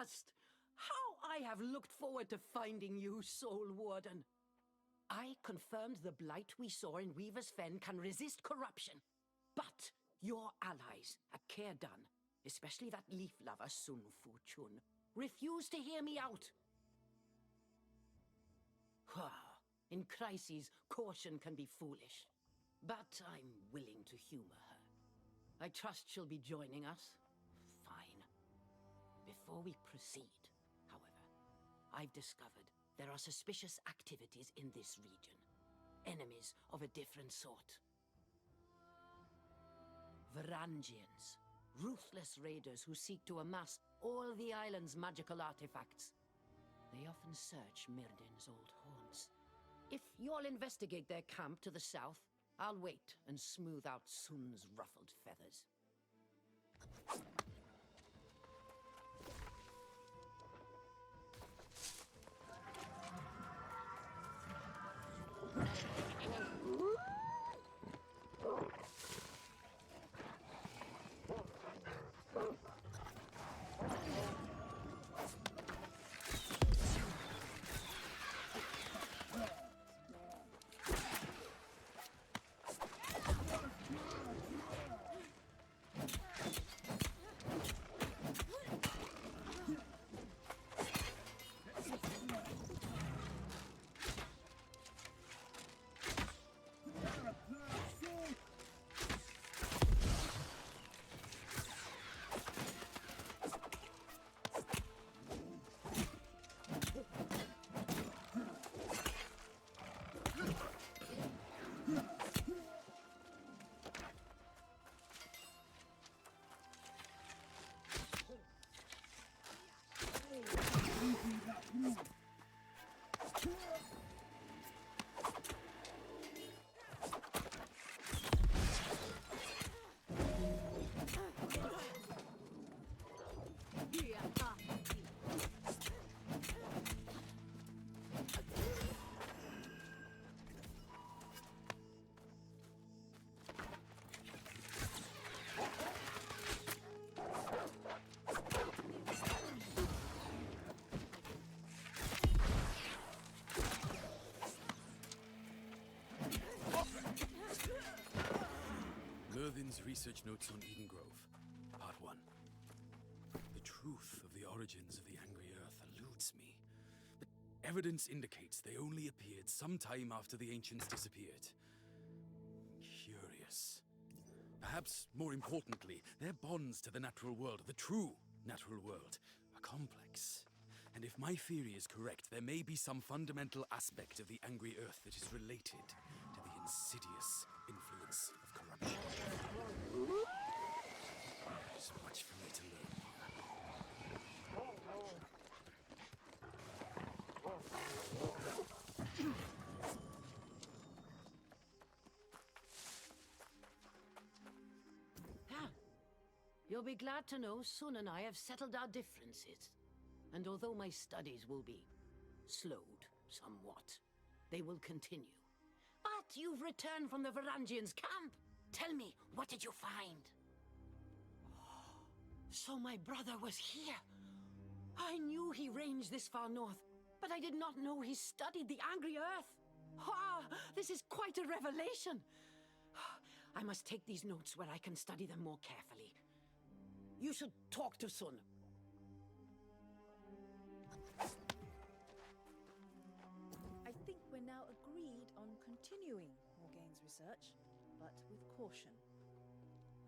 last! How I have looked forward to finding you, Soul Warden. I confirmed the blight we saw in Weaver's Fen can resist corruption. But your allies at Cairdan, especially that leaf lover Sun Fu Chun, refuse to hear me out. In crises, caution can be foolish. But I'm willing to humor her. I trust she'll be joining us. Fine. Before we proceed, however, I've discovered there are suspicious activities in this region. Enemies of a different sort. Varangians. Ruthless raiders who seek to amass all the island's magical artifacts. They often search Myrddin's old haunts. If you'll investigate their camp to the south, I'll wait and smooth out Sun's ruffled feathers. Myrddin's research notes on Edengrove, Part 1. The truth of the origins of the Angry Earth eludes me, but evidence indicates they only appeared sometime after the ancients disappeared. Curious. Perhaps more importantly, their bonds to the natural world, the true natural world, are complex. And if my theory is correct, there may be some fundamental aspect of the Angry Earth that is related to the insidious influence of corruption. There's much for me to learn here. You'll be glad to know Sun and I have settled our differences. And although my studies will be slowed somewhat, they will continue. But you've returned from the Varangians' camp. Tell me, what did you find? So my brother was here. I knew he ranged this far north, but I did not know he studied the Angry Earth. This is quite a revelation. I must take these notes where I can study them more carefully. You should talk to Sun. I think we're now agreed on continuing Morgaine's research, but with caution.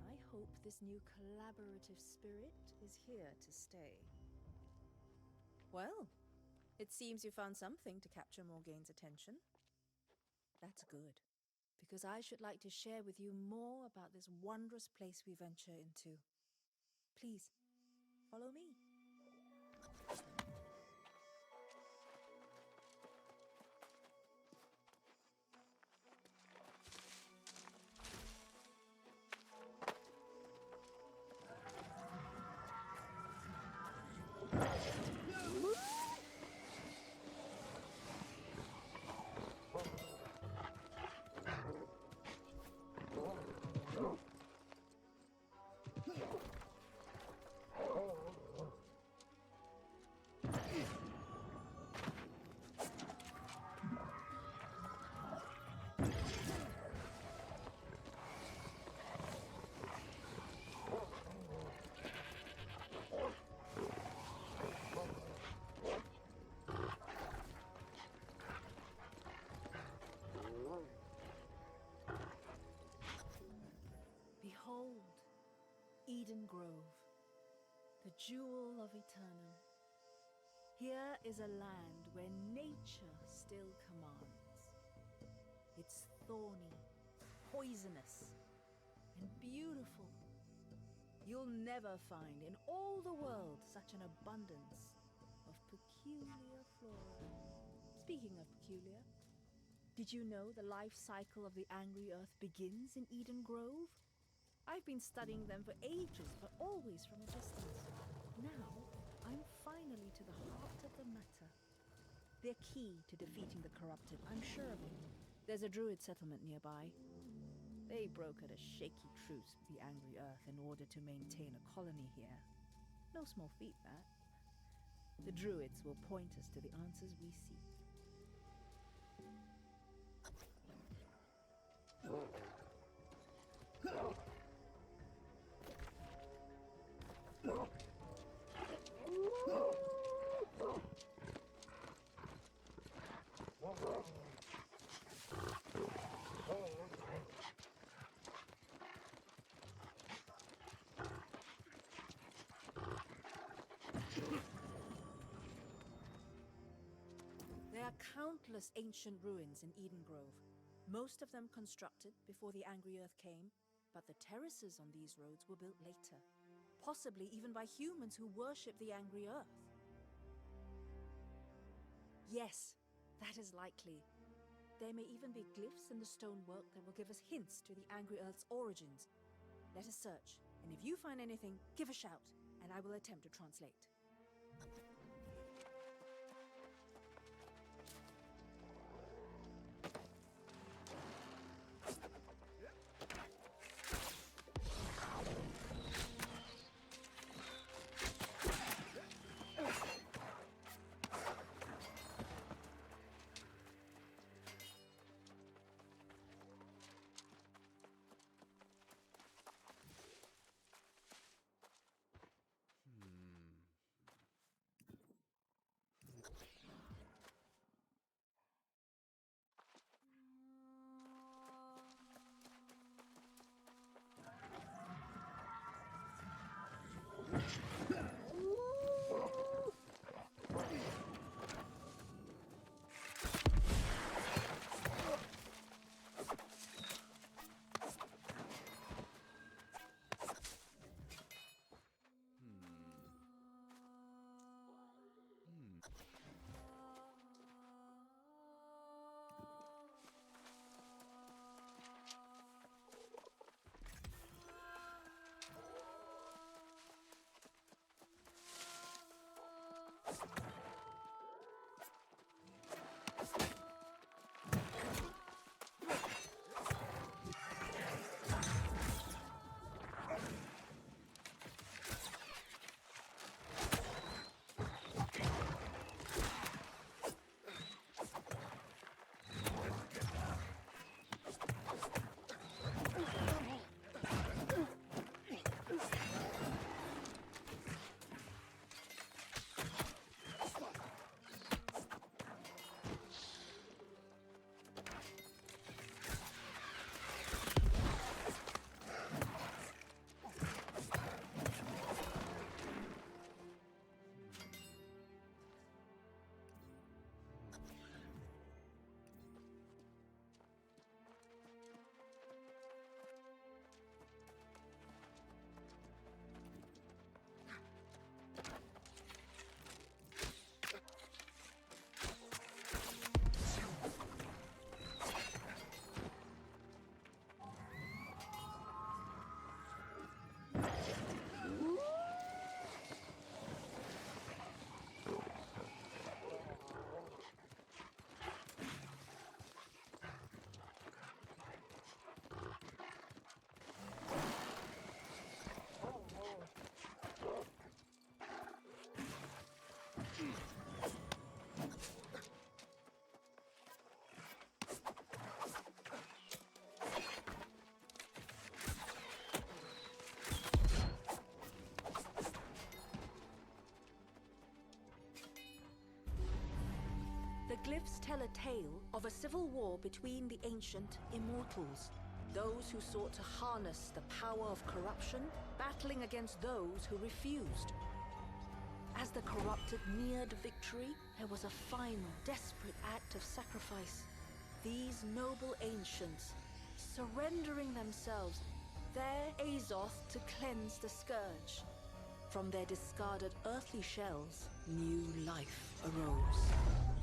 I hope this new collaborative spirit is here to stay. Well, it seems you found something to capture Morgaine's attention. That's good, because I should like to share with you more about this wondrous place we venture into. Please, follow me. Edengrove, the jewel of Eternum. Here is a land where nature still commands. It's thorny, poisonous, and beautiful. You'll never find in all the world such an abundance of peculiar flora. Speaking of peculiar, did you know the life cycle of the Angry Earth begins in Edengrove? I've been studying them for ages, but always from a distance. Now, I'm finally to the heart of the matter. They're key to defeating the corrupted, I'm sure of it. There's a druid settlement nearby. They brokered a shaky truce with the Angry Earth in order to maintain a colony here. No small feat, that. The druids will point us to the answers we seek. There are countless ancient ruins in Edengrove, most of them constructed before the Angry Earth came, but the terraces on these roads were built later, possibly even by humans who worship the Angry Earth. Yes, that is likely. There may even be glyphs in the stonework that will give us hints to the Angry Earth's origins. Let us search, and if you find anything, give a shout, and I will attempt to translate. The glyphs tell a tale of a civil war between the ancient immortals. Those who sought to harness the power of corruption, battling against those who refused. As the corrupted neared victory, there was a final, desperate act of sacrifice. These noble ancients, surrendering themselves, their Azoth to cleanse the scourge. From their discarded earthly shells, new life arose.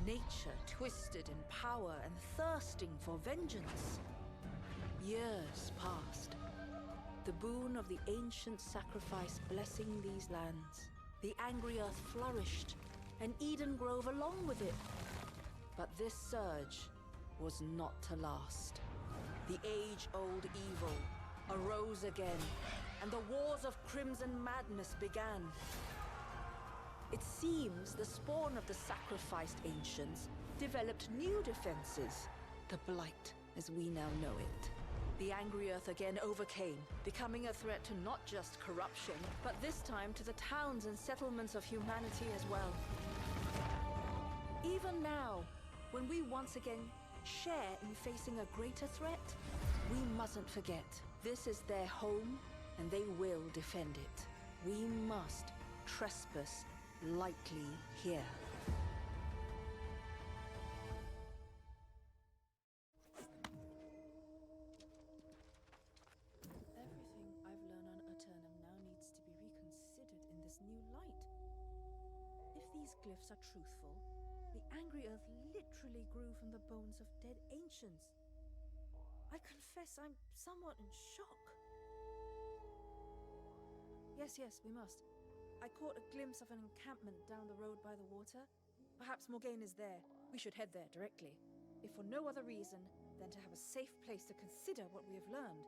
Nature twisted in power and thirsting for vengeance. Years passed. The boon of the ancient sacrifice blessing these lands. The angry earth flourished, and Edengrove along with it. But this surge was not to last. The age-old evil arose again, and the wars of crimson madness began. It seems the spawn of the sacrificed ancients developed new defenses, the Blight as we now know it. The angry earth again overcame, becoming a threat to not just corruption, but this time to the towns and settlements of humanity as well. Even now, when we once again share in facing a greater threat, we mustn't forget, this is their home, and they will defend it. We must trespass lightly here. Everything I've learned on Eternum now needs to be reconsidered in this new light. If these glyphs are truthful, the angry earth literally grew from the bones of dead ancients. I confess I'm somewhat in shock. Yes, we must. I caught a glimpse of an encampment down the road by the water. Perhaps Morgaine is there. We should head there directly, if for no other reason than to have a safe place to consider what we have learned.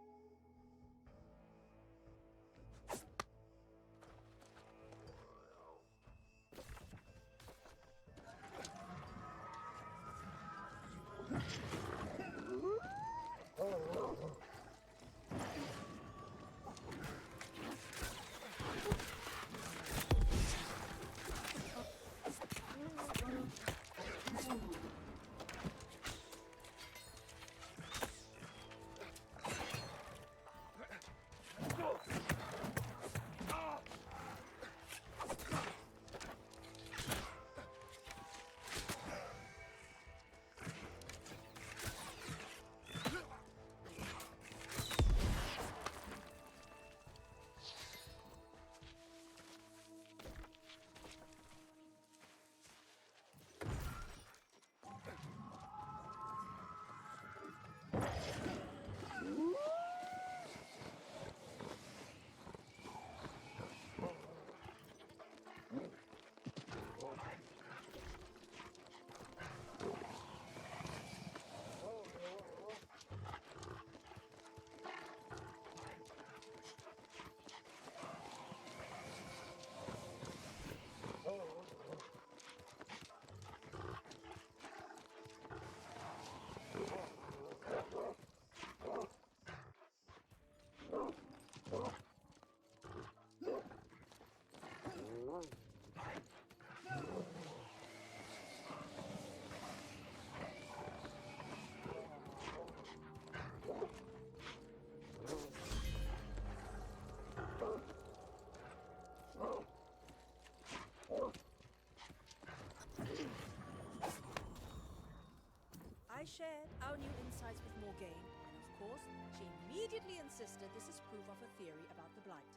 I shared our new insights with Morgaine, and of course, she immediately insisted this is proof of her theory about the Blight.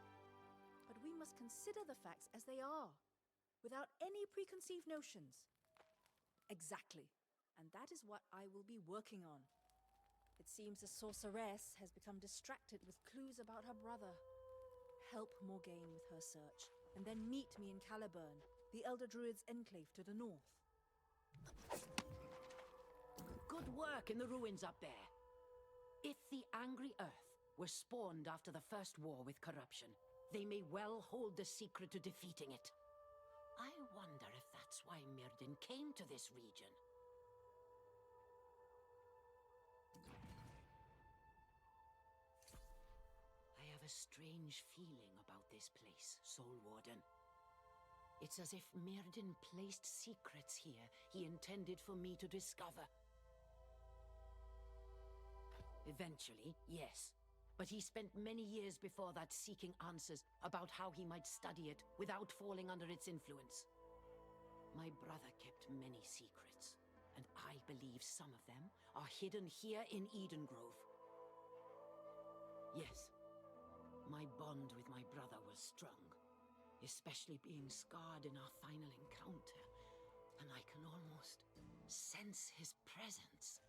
But we must consider the facts as they are, without any preconceived notions. Exactly, and that is what I will be working on. It seems the sorceress has become distracted with clues about her brother. Help Morgaine with her search, and then meet me in Caliburn, the Elder Druid's enclave to the north. Good work in the ruins up there. If the angry earth were spawned after the first war with corruption, they may well hold the secret to defeating it. I wonder if that's why Myrddin came to this region. I have a strange feeling about this place, Soul Warden. It's as if Myrddin placed secrets here he intended for me to discover. Eventually, yes. But he spent many years before that seeking answers about how he might study it without falling under its influence. My brother kept many secrets, and I believe some of them are hidden here in Edengrove. Yes, my bond with my brother was strong, especially being scarred in our final encounter, and I can almost sense his presence,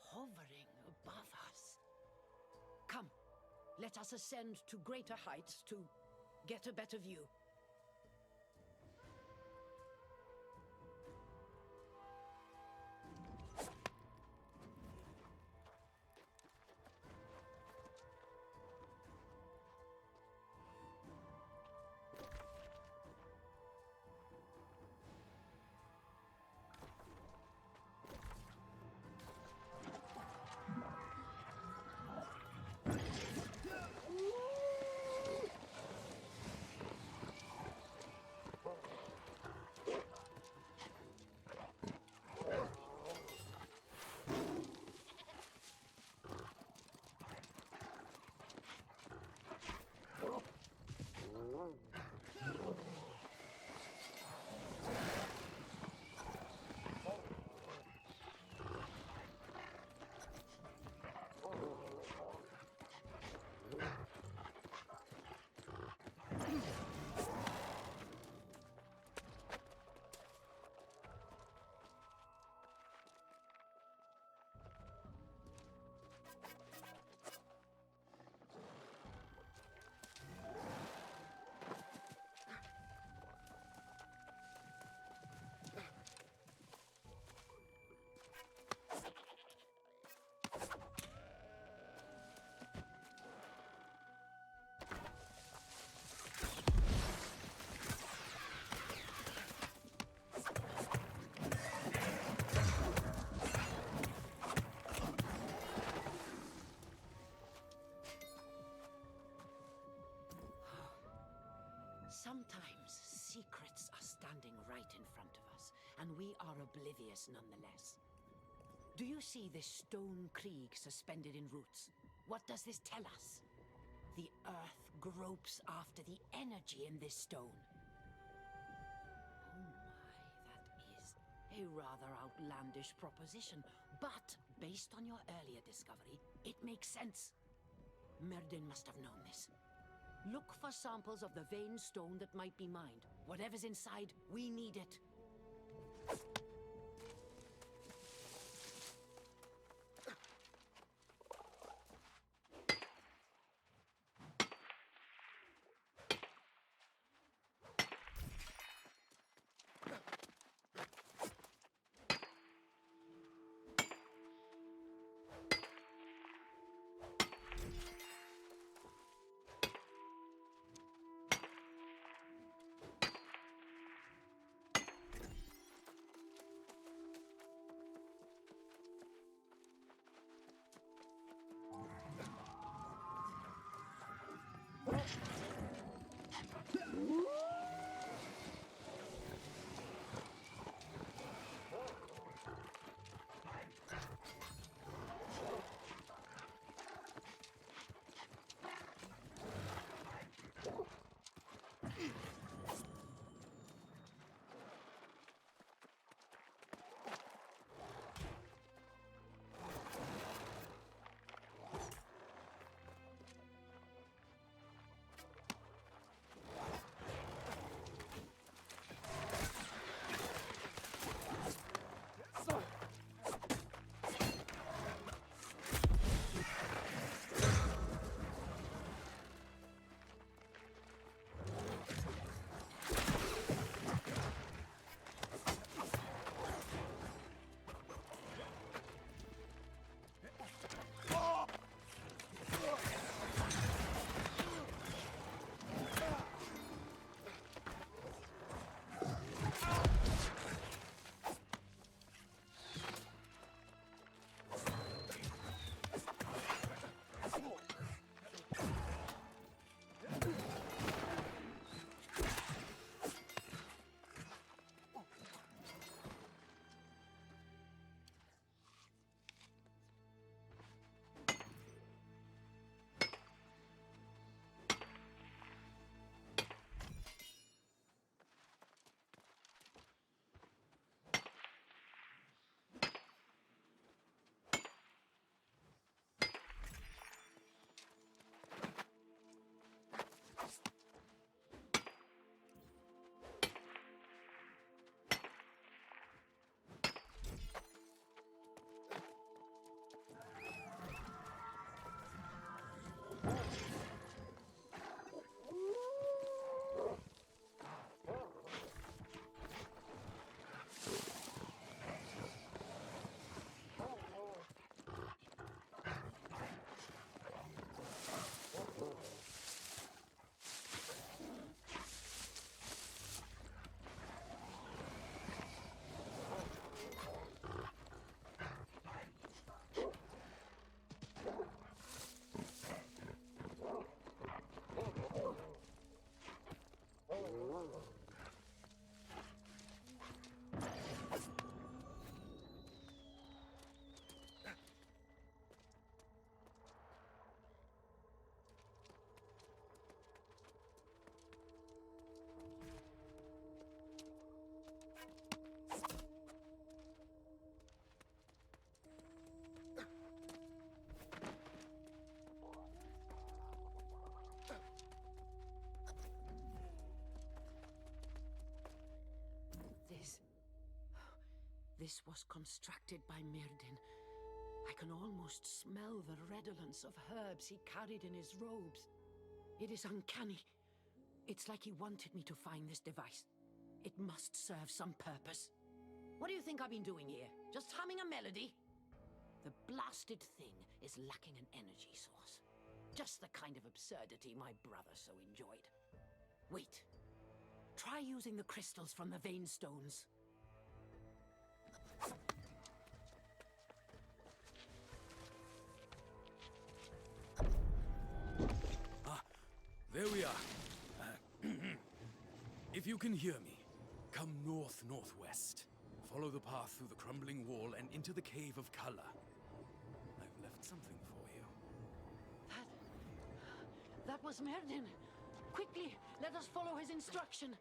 hovering above us. Come, let us ascend to greater heights to get a better view. Sometimes secrets are standing right in front of us, and we are oblivious nonetheless. Do you see this stone krieg suspended in roots? What does this tell us? The earth gropes after the energy in this stone. Oh my, that is a rather outlandish proposition, but based on your earlier discovery, it makes sense. Myrddin must have known this. Look for samples of the vein stone that might be mined. Whatever's inside, we need it. This was constructed by Myrddin. I can almost smell the redolence of herbs he carried in his robes. It is uncanny. It's like he wanted me to find this device. It must serve some purpose. What do you think I've been doing here? Just humming a melody? The blasted thing is lacking an energy source. Just the kind of absurdity my brother so enjoyed. Wait. Try using the crystals from the vein stones. There we are. If you can hear me, come north-northwest. Follow the path through the crumbling wall and into the Cave of Color. I've left something for you. That was Myrddin. Quickly, let us follow his instruction.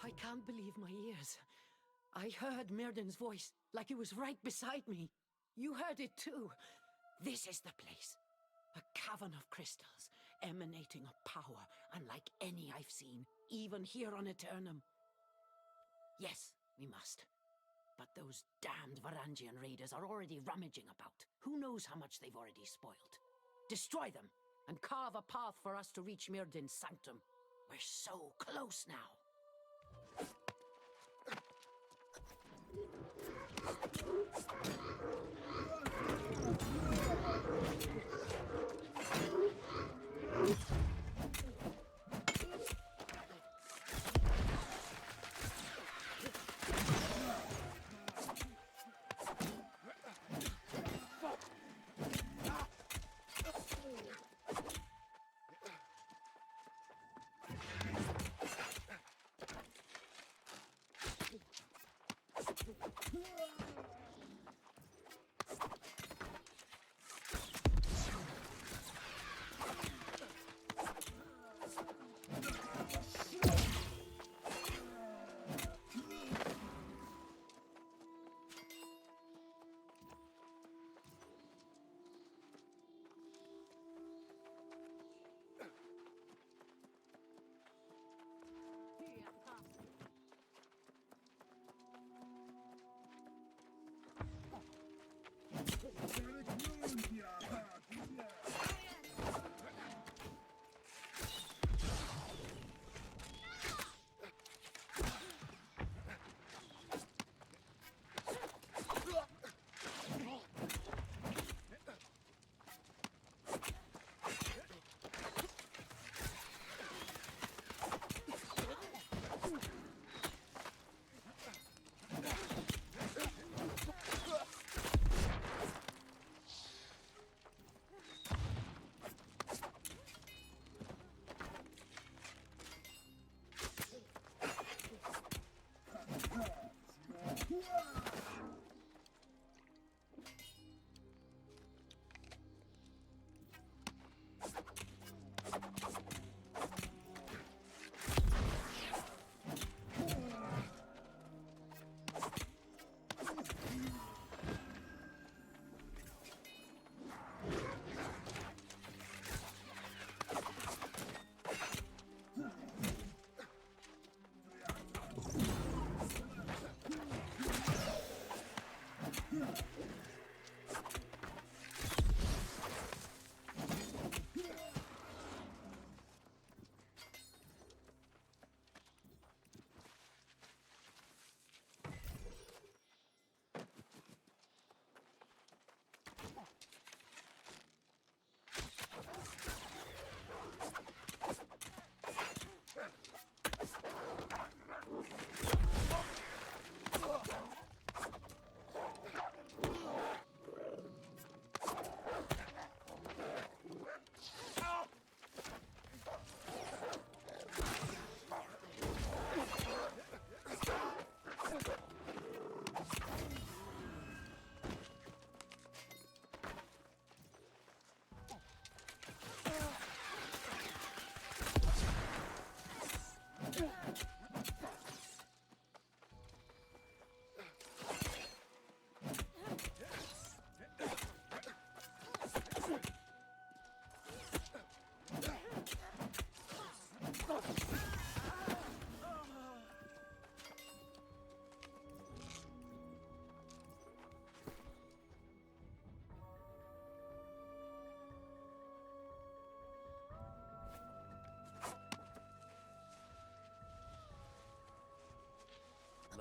I can't believe my ears. I heard Myrddin's voice, like he was right beside me. You heard it too. This is the place. A cavern of crystals, emanating a power unlike any I've seen, even here on Eternum. Yes, we must. But those damned Varangian raiders are already rummaging about. Who knows how much they've already spoiled? Destroy them, and carve a path for us to reach Myrddin's sanctum. We're so close now.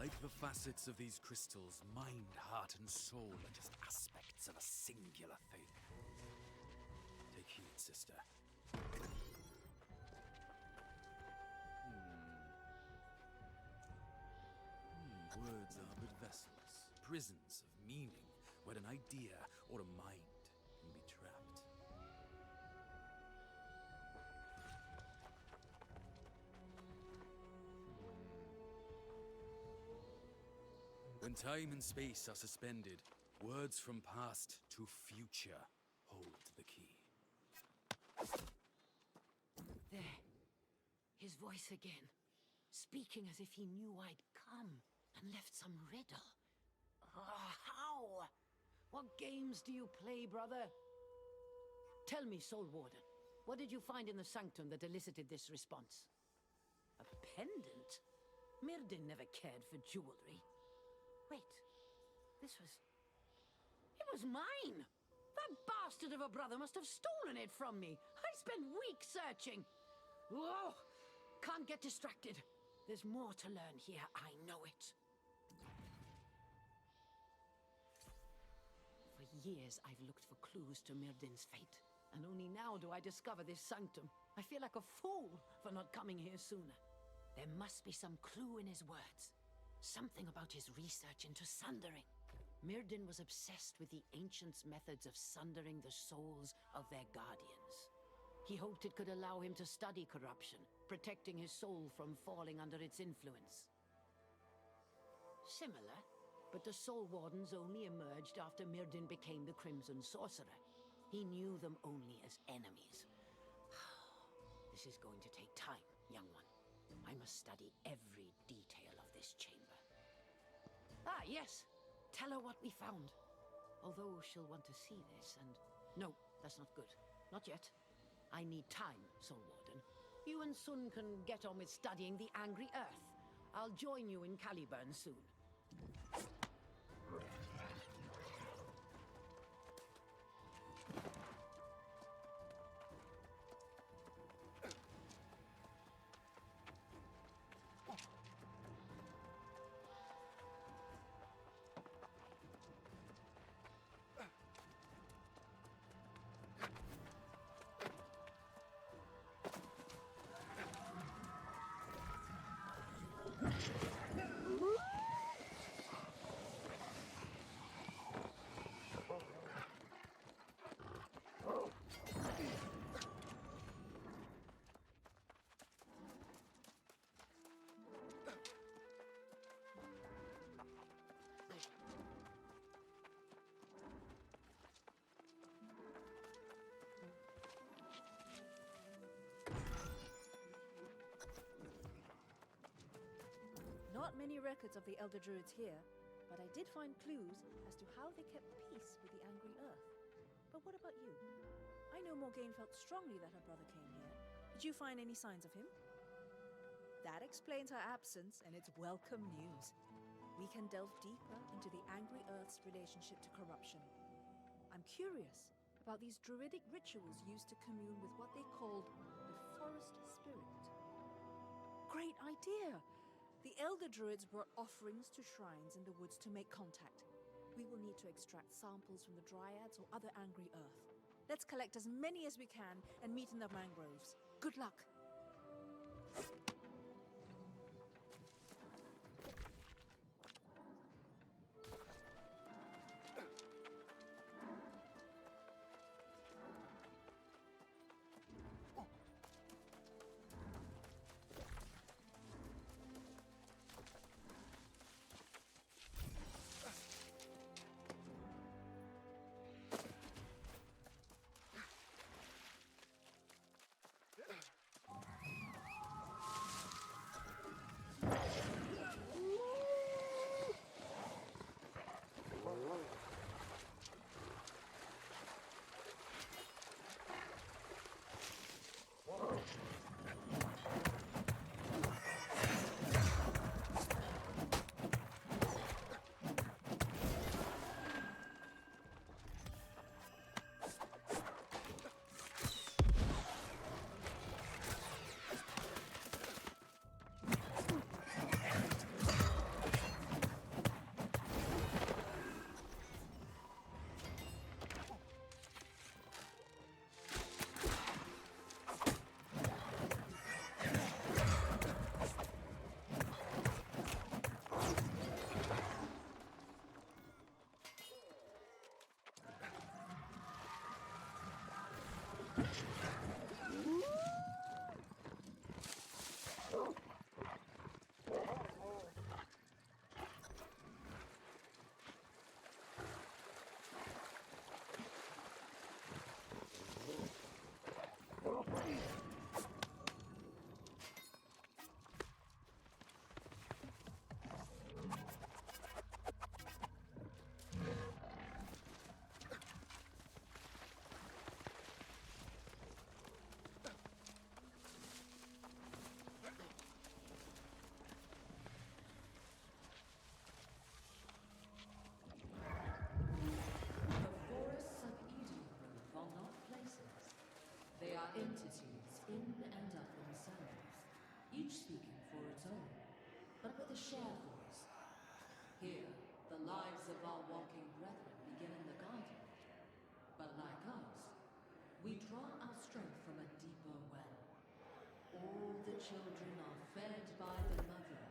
Like the facets of these crystals, mind, heart, and soul are just aspects of a singular thing. Take heed, sister. Words are but vessels, prisons of meaning, where an idea or a mind can be trapped. When time and space are suspended, words from past to future hold the key. There. His voice again. Speaking as if he knew I'd come and left some riddle. How? What games do you play, brother? Tell me, Soul Warden, what did you find in the sanctum that elicited this response? A pendant? Myrddin never cared for jewelry. Wait, this was... It was mine! That bastard of a brother must have stolen it from me! I spent weeks searching! Whoa! Can't get distracted. There's more to learn here, I know it. For years, I've looked for clues to Myrddin's fate, and only now do I discover this sanctum. I feel like a fool for not coming here sooner. There must be some clue in his words. Something about his research into sundering. Myrddin was obsessed with the ancients' methods of sundering the souls of their guardians. He hoped it could allow him to study corruption, protecting his soul from falling under its influence. Similar, but the Soul Wardens only emerged after Myrddin became the Crimson Sorcerer. He knew them only as enemies. This is going to take time, young one. I must study every detail of this chamber. Ah, yes! Tell her what we found. Although she'll want to see this and... No, that's not good. Not yet. I need time, Soul Warden. You and Sun can get on with studying the Angry Earth. I'll join you in Caliburn soon. Not many records of the Elder Druids here, but I did find clues as to how they kept peace with the Angry Earth. But what about you? I know Morgaine felt strongly that her brother came here. Did you find any signs of him? That explains her absence, and it's welcome news. We can delve deeper into the Angry Earth's relationship to corruption. I'm curious about these druidic rituals used to commune with what they called the Forest Spirit. Great idea! The Elder Druids brought offerings to shrines in the woods to make contact. We will need to extract samples from the Dryads or other Angry Earth. Let's collect as many as we can and meet in the mangroves. Good luck! entities in and of themselves, each speaking for its own, but with a shared voice. Here, the lives of our walking brethren begin in the garden. But like us, we draw our strength from a deeper well. All the children are fed by the mother,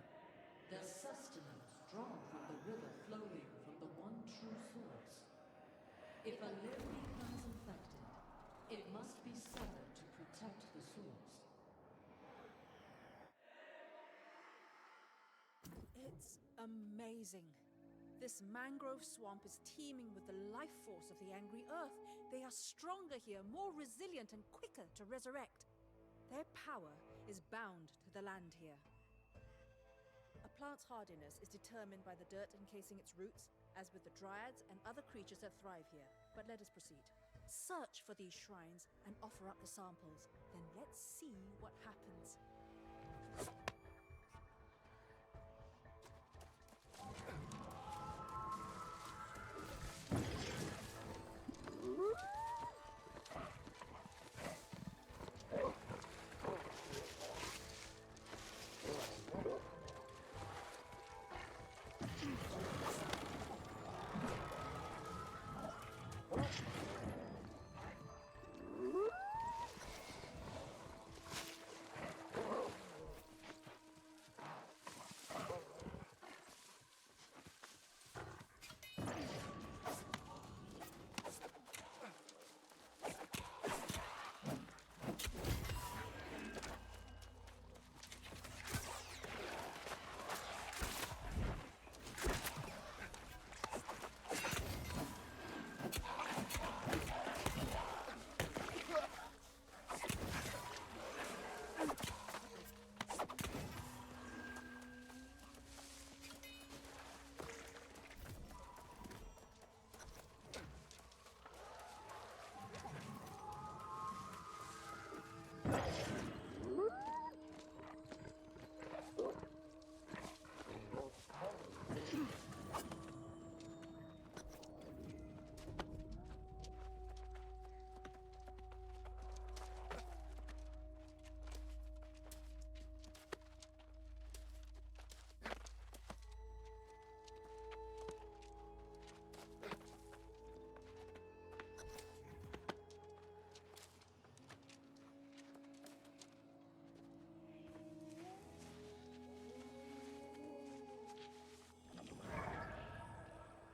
their sustenance drawn from the river flowing from the one true source. If a limb becomes infected, it must be severed to protect the source. It's amazing. This mangrove swamp is teeming with the life force of the angry earth. They are stronger here, more resilient and quicker to resurrect. Their power is bound to the land here. A plant's hardiness is determined by the dirt encasing its roots, as with the dryads and other creatures that thrive here. But let us proceed. Search for these shrines and offer up the samples. Then let's see what happens.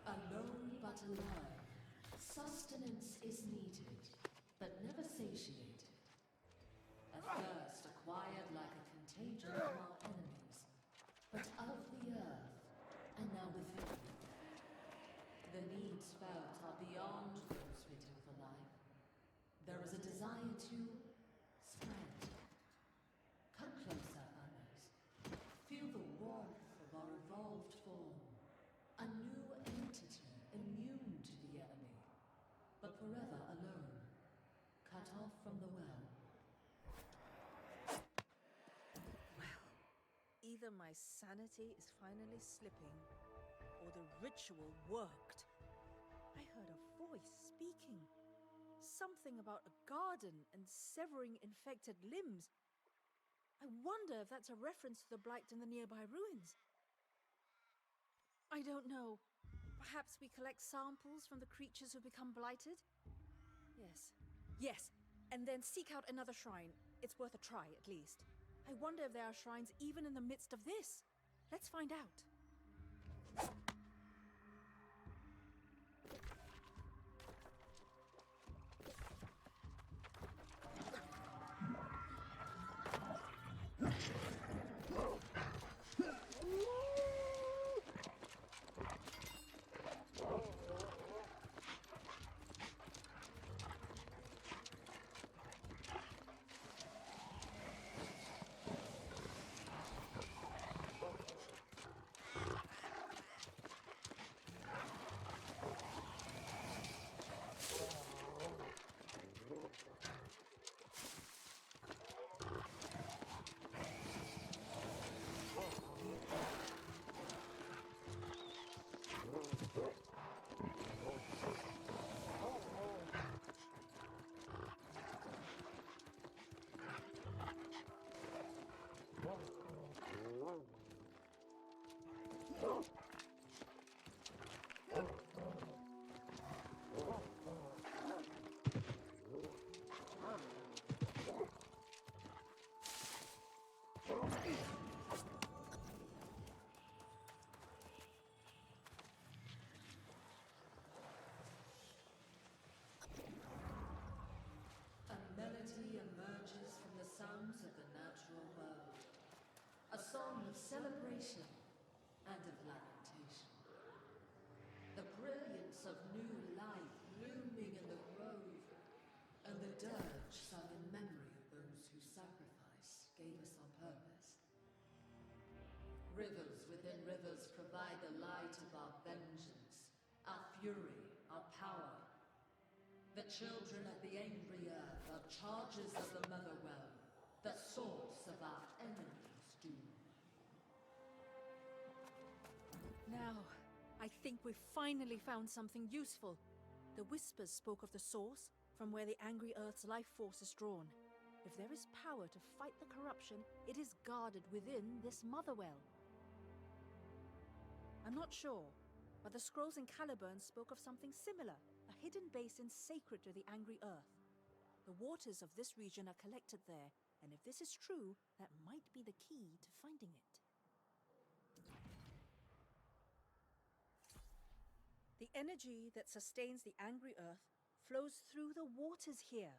Alone but alive, sustenance is needed, but never satiated. A thirst acquired like a contagion from our enemies, but of the earth, and now within. The needs felt are beyond those fitting for life. There is a desire to spread. Come closer, others. Feel the warmth of our evolved form. A new entity, immune to the enemy, but forever alone, cut off from the well. Well, either my sanity is finally slipping, or the ritual worked. I heard a voice speaking. Something about a garden and severing infected limbs. I wonder if that's a reference to the blight in the nearby ruins. I don't know. Perhaps we collect samples from the creatures who become blighted? Yes. Yes, and then seek out another shrine. It's worth a try, at least. I wonder if there are shrines even in the midst of this. Let's find out. celebration and of lamentation. The brilliance of new life blooming in the grove, and the dirge sung in memory of those who sacrificed gave us our purpose. Rivers within rivers provide the light of our vengeance, our fury, our power. The children of the angry earth are charges of the Motherwell, the source of our enemies' doom. Now, I think we've finally found something useful. The Whispers spoke of the source, from where the angry Earth's life force is drawn. If there is power to fight the corruption, it is guarded within this Motherwell. I'm not sure, but the scrolls in Caliburn spoke of something similar, a hidden basin sacred to the angry Earth. The waters of this region are collected there, and if this is true, that might be the key to finding it. The energy that sustains the angry Earth flows through the waters here.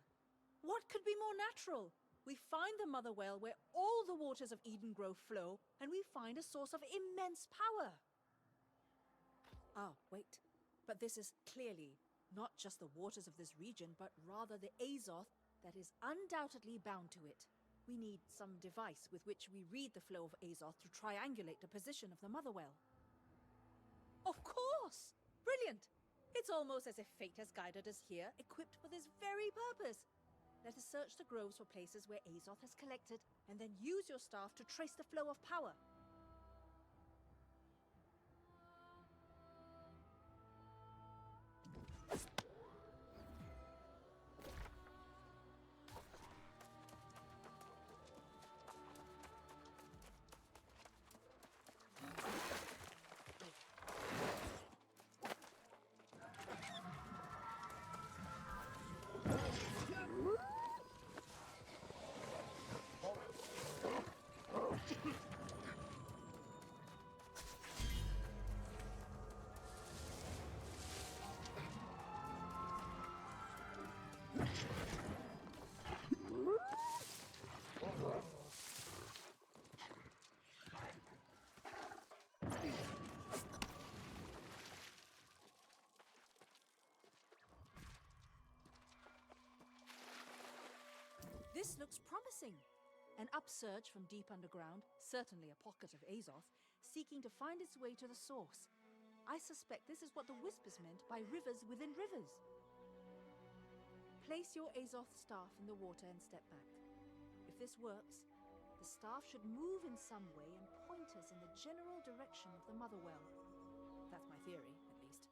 What could be more natural? We find the Motherwell where all the waters of Edengrove flow, and we find a source of immense power. Ah, wait. But this is clearly not just the waters of this region, but rather the Azoth that is undoubtedly bound to it. We need some device with which we read the flow of Azoth to triangulate the position of the Motherwell. Of course! Brilliant! It's almost as if fate has guided us here, equipped for this very purpose. Let us search the groves for places where Azoth has collected, and then use your staff to trace the flow of power. This looks promising. An upsurge from deep underground, certainly a pocket of Azoth, seeking to find its way to the source. I suspect this is what the Whispers meant by rivers within rivers. Place your Azoth staff in the water and step back. If this works, the staff should move in some way and point us in the general direction of the Motherwell. That's my theory, at least.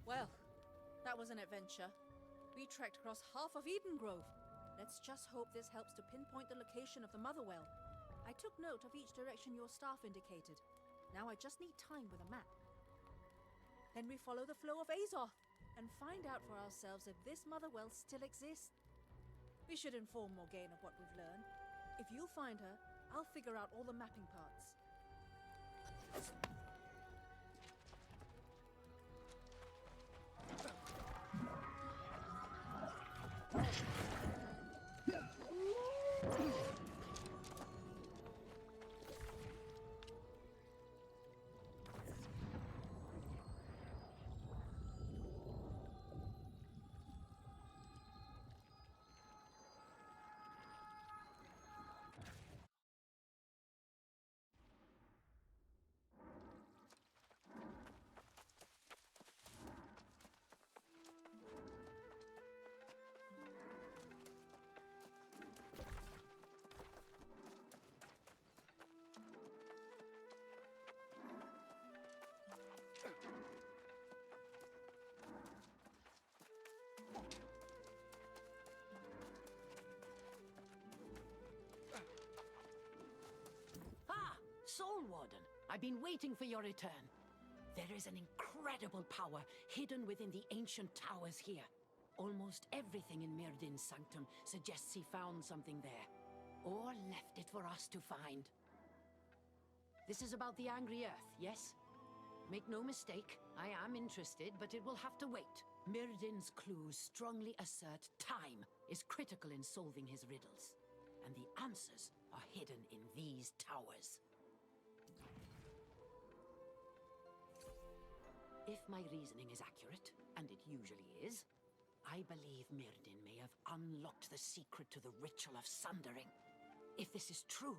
Well, that was an adventure. We trekked across half of Edengrove. Let's just hope this helps to pinpoint the location of the Motherwell. I took note of each direction your staff indicated. Now I just need time with a map. Then we follow the flow of Azoth and find out for ourselves if this Motherwell still exists. We should inform Morgaine of what we've learned. If you find her, I'll figure out all the mapping parts. Soul Warden, I've been waiting for your return. There is an incredible power hidden within the ancient towers here. Almost everything in Myrddin's sanctum suggests he found something there, or left it for us to find. This is about the Angry Earth, yes? Make no mistake, I am interested, but it will have to wait. Myrddin's clues strongly assert time is critical in solving his riddles, and the answers are hidden in these towers. If my reasoning is accurate, and it usually is, I believe Myrddin may have unlocked the secret to the ritual of sundering. If this is true,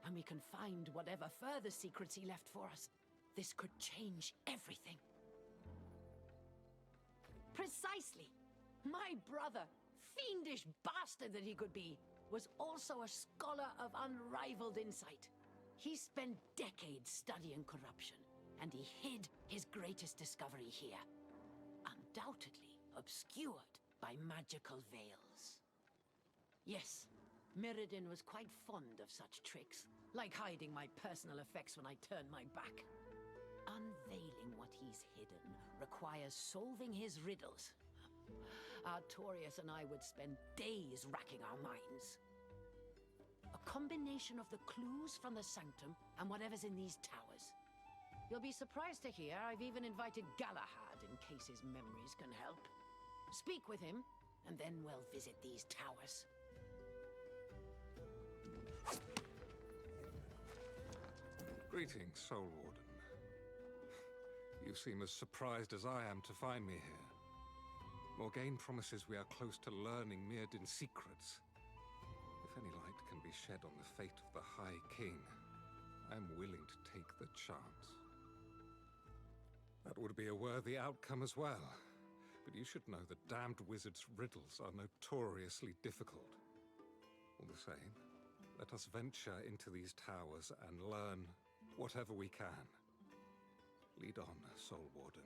and we can find whatever further secrets he left for us, this could change everything. Precisely! My brother, fiendish bastard that he could be, was also a scholar of unrivaled insight. He spent decades studying corruption, and he hid his greatest discovery here. Undoubtedly obscured by magical veils. Yes, Myrddin was quite fond of such tricks, like hiding my personal effects when I turn my back. Unveiling what he's hidden requires solving his riddles. Artorius and I would spend days racking our minds. A combination of the clues from the Sanctum and whatever's in these towers. You'll be surprised to hear I've even invited Galahad in case his memories can help. Speak with him, and then we'll visit these towers. Greetings, Soul Warden. You seem as surprised as I am to find me here. Morgaine promises we are close to learning Myrddin's secrets. If any light can be shed on the fate of the High King, I am willing to take the chance. That would be a worthy outcome as well. But you should know that damned wizards' riddles are notoriously difficult. All the same, let us venture into these towers and learn whatever we can. Lead on, Soul Warden.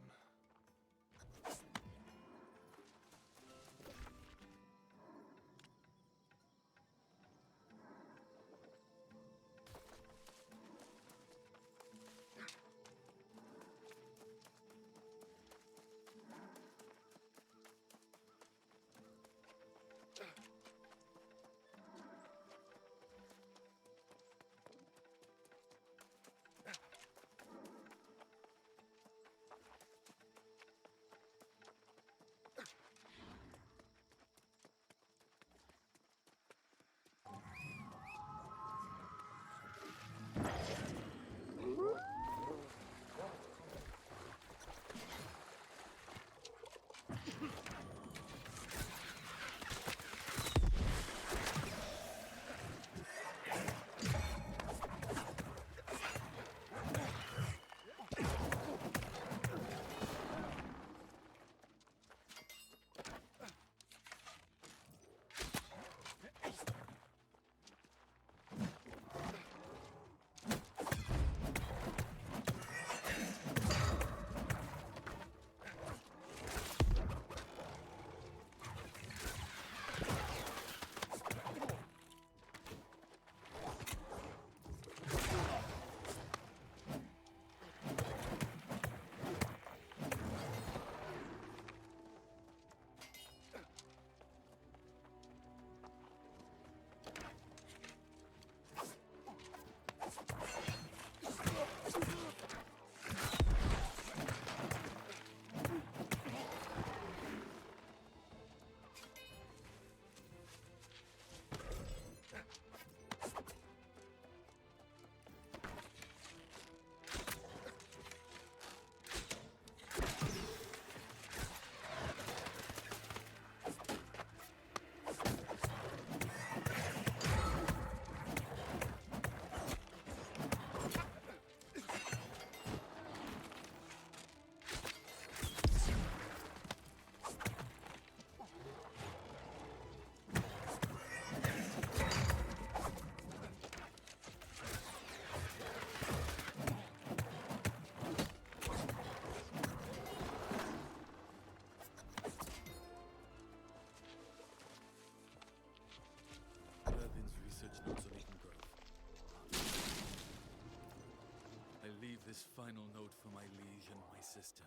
This final note for my liege and my sister,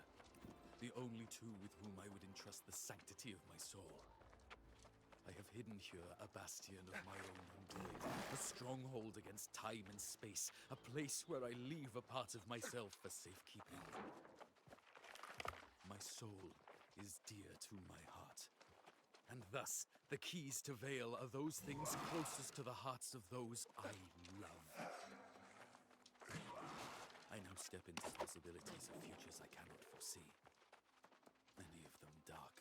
the only two with whom I would entrust the sanctity of my soul. I have hidden here a bastion of my own undoing, a stronghold against time and space, a place where I leave a part of myself for safekeeping. My soul is dear to my heart, and thus the keys to Vale are those things closest to the hearts of those I love. I now step into possibilities of futures I cannot foresee. Many of them dark,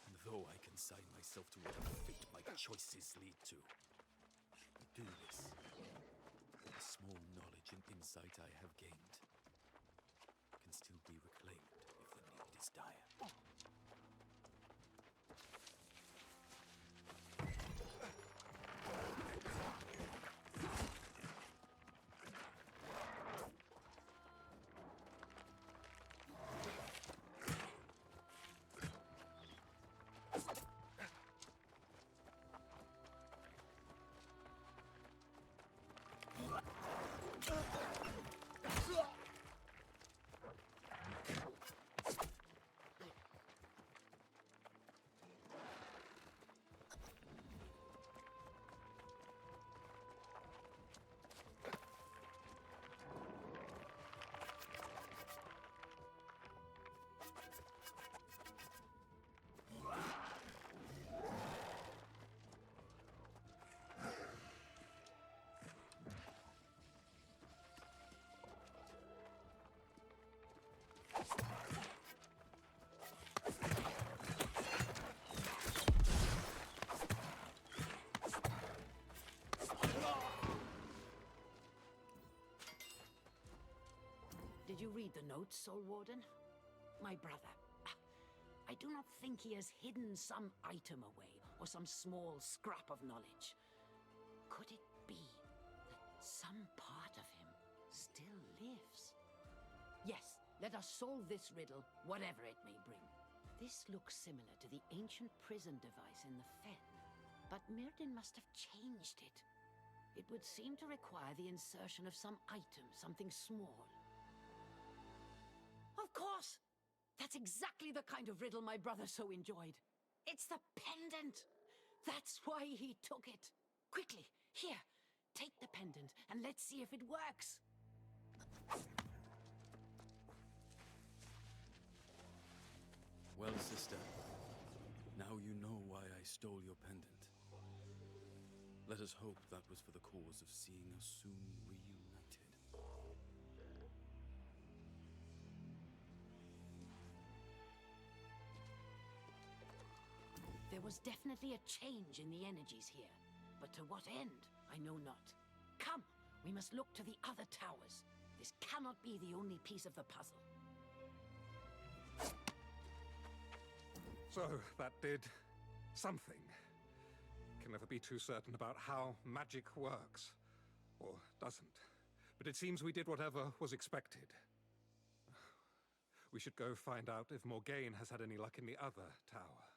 and though I consign myself to whatever fate my choices lead to, I do this for the small knowledge and insight I have gained can still be reclaimed if the need is dire. Did you read the notes, Soul Warden? My brother. I do not think he has hidden some item away, or some small scrap of knowledge. Could it be that some part of him still lives? Yes, let us solve this riddle, whatever it may bring. This looks similar to the ancient prison device in the Fen, but Myrddin must have changed it. It would seem to require the insertion of some item, something small. Of course! That's exactly the kind of riddle my brother so enjoyed. It's the pendant! That's why he took it. Quickly, here, take the pendant and let's see if it works. Well, sister, now you know why I stole your pendant. Let us hope that was for the cause of seeing us soon reunited. There was definitely a change in the energies here, but to what end, I know not. Come, we must look to the other towers. This cannot be the only piece of the puzzle. So, that did something. Can never be too certain about how magic works. Or doesn't. But it seems we did whatever was expected. We should go find out if Morgaine has had any luck in the other tower.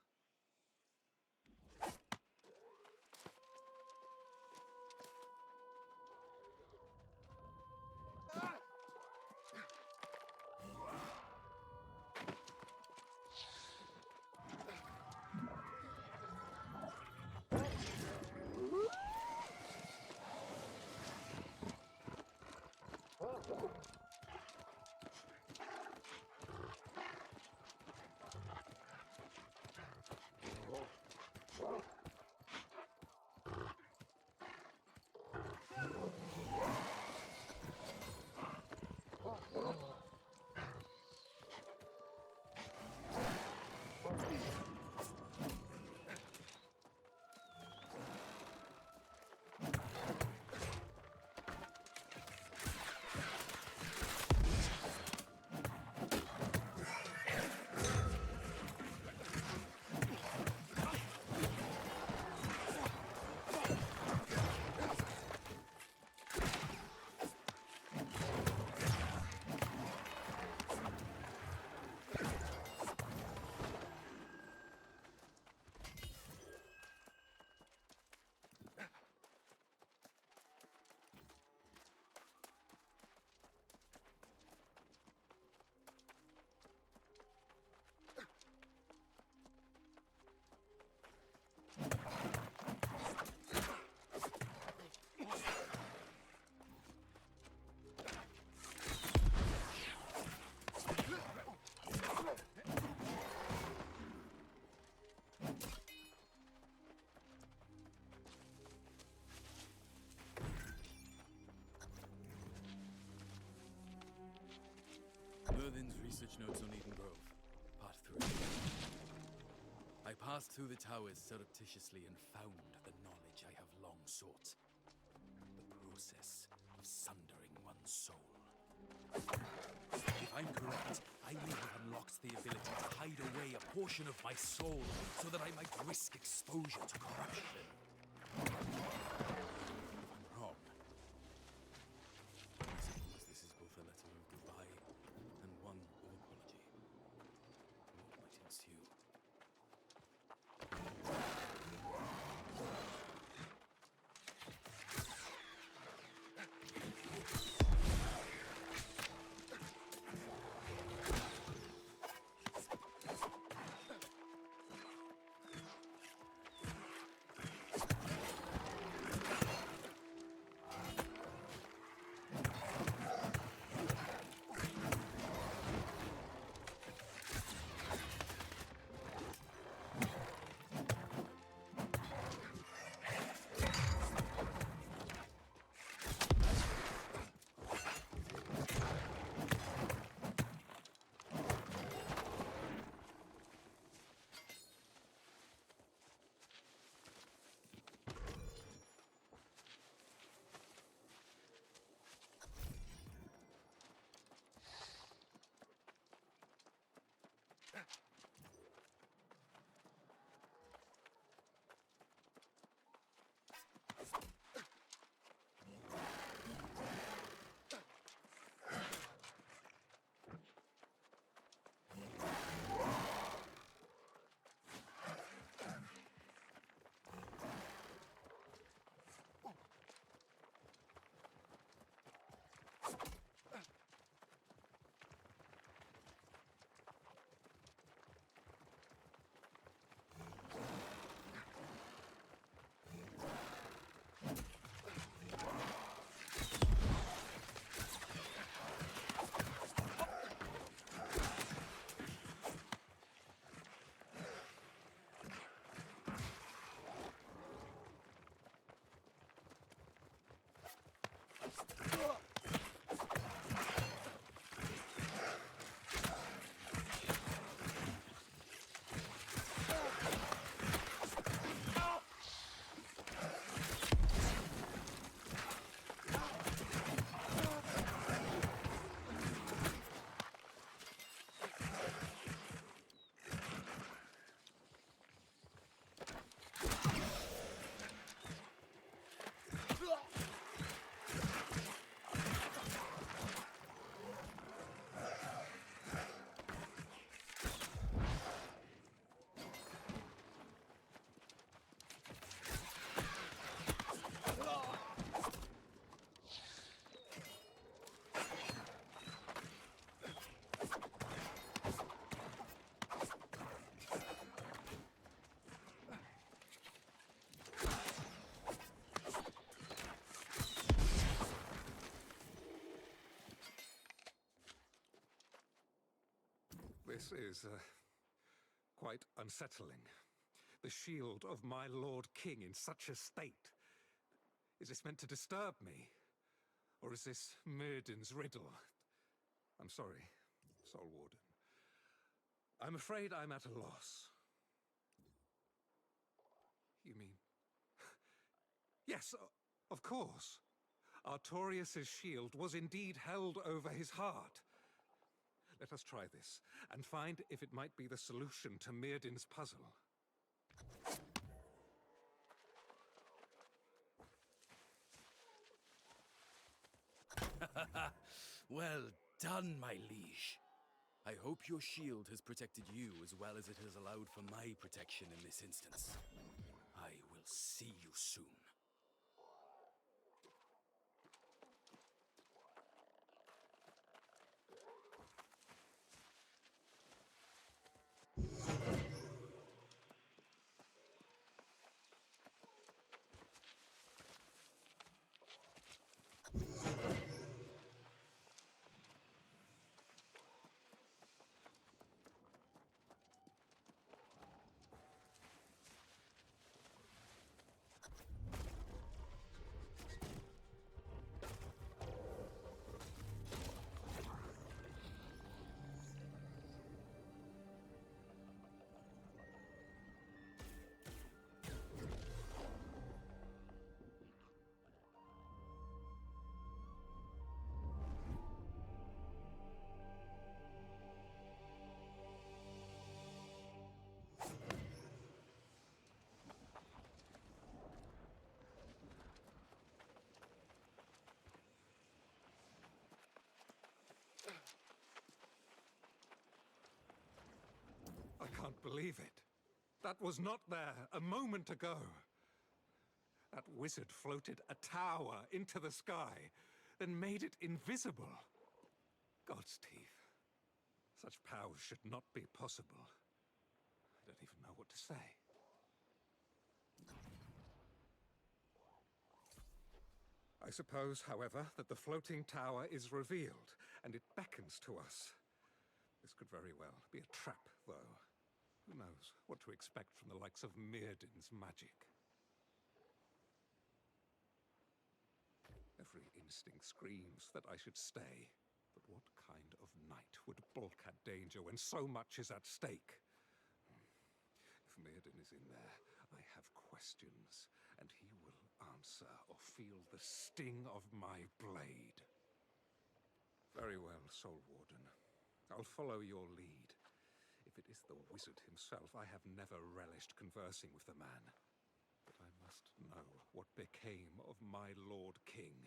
Myrddin's research notes on Edengrove, Part 3. I passed through the towers surreptitiously and found the knowledge I have long sought. The process of sundered the ability to hide away a portion of my soul so that I might risk exposure to corruption. If I'm wrong, I suppose this is both a letter of goodbye and one of apology. What might ensue? This is quite unsettling. The shield of my Lord King in such a state. Is this meant to disturb me? Or is this Myrddin's riddle? I'm sorry, Soul Warden. I'm afraid I'm at a loss. You mean... Yes, of course. Artorius' shield was indeed held over his heart. Let us try this, and find if it might be the solution to Myrddin's puzzle. Well done, my liege. I hope your shield has protected you as well as it has allowed for my protection in this instance. I will see you soon. don't believe it. That was not there a moment ago. That wizard floated a tower into the sky, then made it invisible. God's teeth. Such powers should not be possible. I don't even know what to say. I suppose, however, that the floating tower is revealed, and it beckons to us. This could very well be a trap, though. Who knows what to expect from the likes of Myrddin's magic? Every instinct screams that I should stay. But what kind of knight would balk at danger when so much is at stake? If Myrddin is in there, I have questions, and he will answer or feel the sting of my blade. Very well, Soul Warden. I'll follow your lead. If it is the wizard himself, I have never relished conversing with the man. But I must know what became of my Lord King.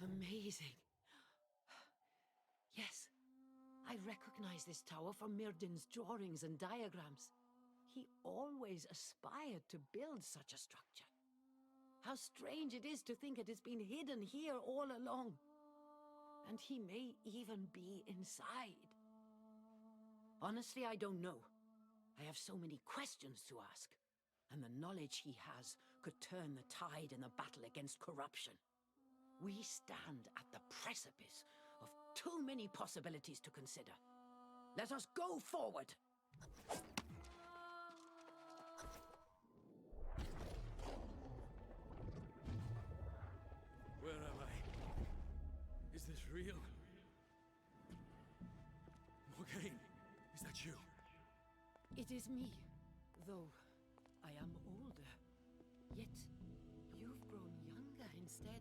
Amazing. Yes, I recognize this tower from Myrddin's drawings and diagrams. He always aspired to build such a structure. How strange it is to think it has been hidden here all along. And he may even be inside. Honestly, I don't know. I have so many questions to ask, and the knowledge he has could turn the tide in the battle against corruption. We stand at the precipice of too many possibilities to consider. Let us go forward! Where am I? Is this real? Morgaine, is that you? It is me, though I am older. Yet, you've grown younger instead.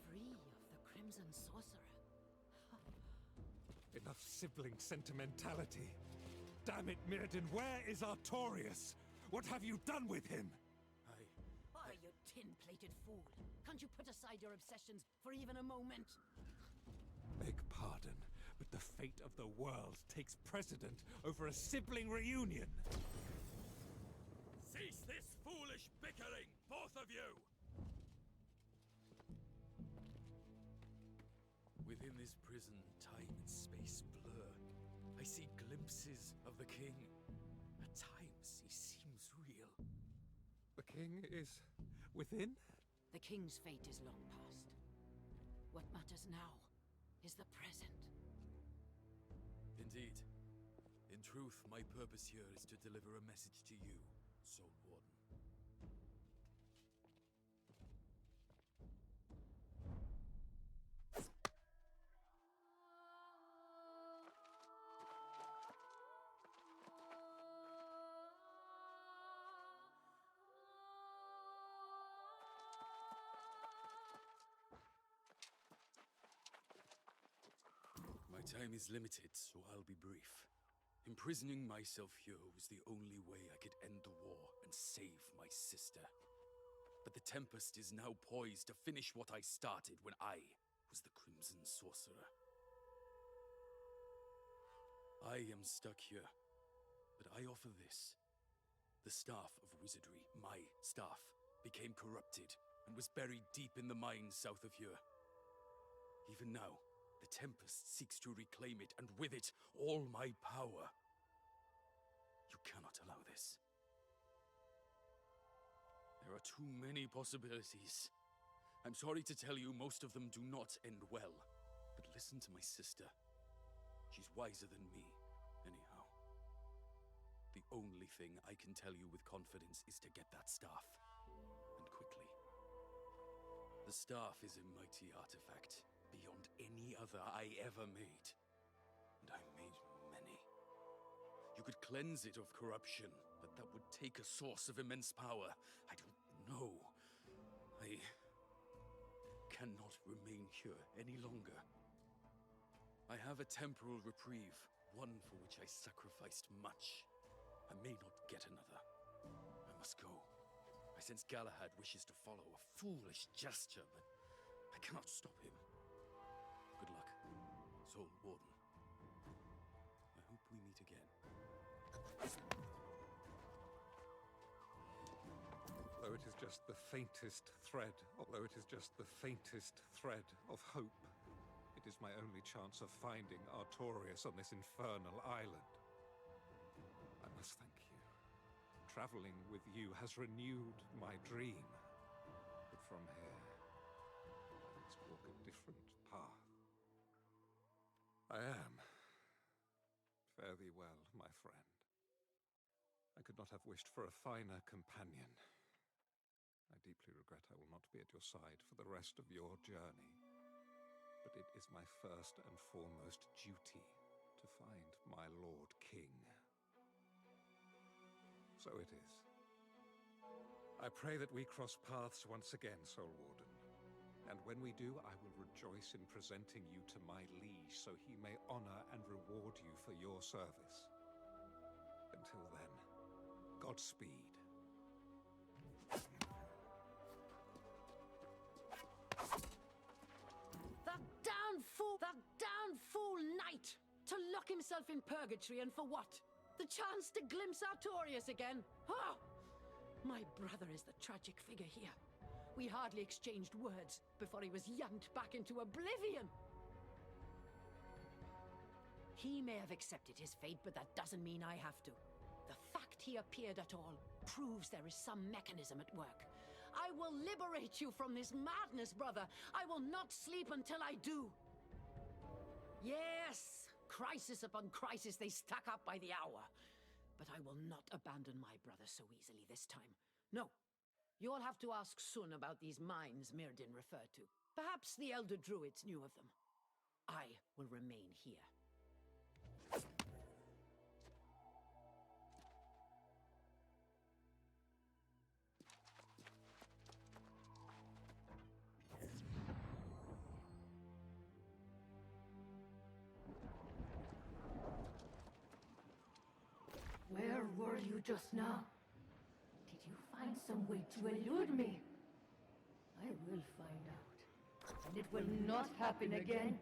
Free of the Crimson Sorcerer. Enough sibling sentimentality. Damn it, Myrddin, where is Artorius? What have you done with him? Oh, you tin-plated fool. Can't you put aside your obsessions for even a moment? Beg pardon, but the fate of the world takes precedent over a sibling reunion. Cease this foolish bickering, both of you! Within this prison, time and space blur. I see glimpses of the king. At times, he seems real. The king is within? The king's fate is long past. What matters now is the present. Indeed. In truth, my purpose here is to deliver a message to you, Soul Warden. My time is limited, so I'll be brief. Imprisoning myself here was the only way I could end the war and save my sister. But the Tempest is now poised to finish what I started when I was the Crimson Sorcerer. I am stuck here, but I offer this. The Staff of Wizardry, my staff, became corrupted and was buried deep in the mines south of here. Even now, the Tempest seeks to reclaim it, and with it, all my power. You cannot allow this. There are too many possibilities. I'm sorry to tell you, most of them do not end well. But listen to my sister. She's wiser than me, anyhow. The only thing I can tell you with confidence is to get that staff. And quickly. The staff is a mighty artifact, beyond any other I ever made. And I made many. You could cleanse it of corruption, but that would take a source of immense power. I don't know. I cannot remain here any longer. I have a temporal reprieve, one for which I sacrificed much. I may not get another. I must go. I sense Galahad wishes to follow a foolish gesture, but I cannot stop him. Good luck, Soul Warden. I hope we meet again. Although it is just the faintest thread of hope, it is my only chance of finding Artorias on this infernal island. I must thank you. Traveling with you has renewed my dream. But from here, I must walk a different path. I am. Fare thee well, my friend. I could not have wished for a finer companion. I deeply regret I will not be at your side for the rest of your journey. But it is my first and foremost duty to find my Lord King. So it is. I pray that we cross paths once again, Soul Warden. And when we do, I will rejoice in presenting you to my liege, so he may honor and reward you for your service. Until then, Godspeed. That damn fool knight! To lock himself in purgatory, and for what? The chance to glimpse Artorias again? Oh! My brother is the tragic figure here. We hardly exchanged words before he was yanked back into oblivion. He may have accepted his fate, but that doesn't mean I have to. The fact he appeared at all proves there is some mechanism at work. I will liberate you from this madness, brother. I will not sleep until I do. Yes, crisis upon crisis, they stack up by the hour. But I will not abandon my brother so easily this time. No. You'll have to ask Sun about these mines Myrddin referred to. Perhaps the Elder Druids knew of them. I will remain here. Where were you just now? Did you find some way to elude me? I will find out. And it will not happen again.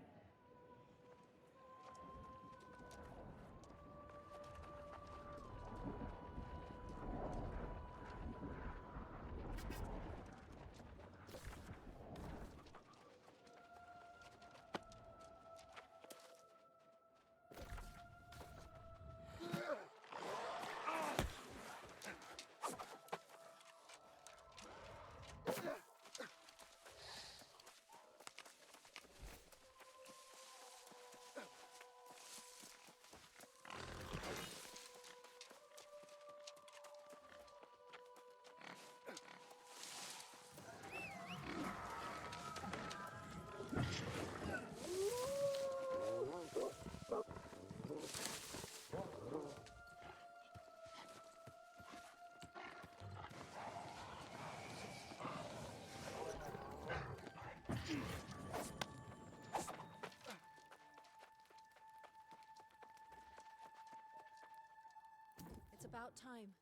It's about time.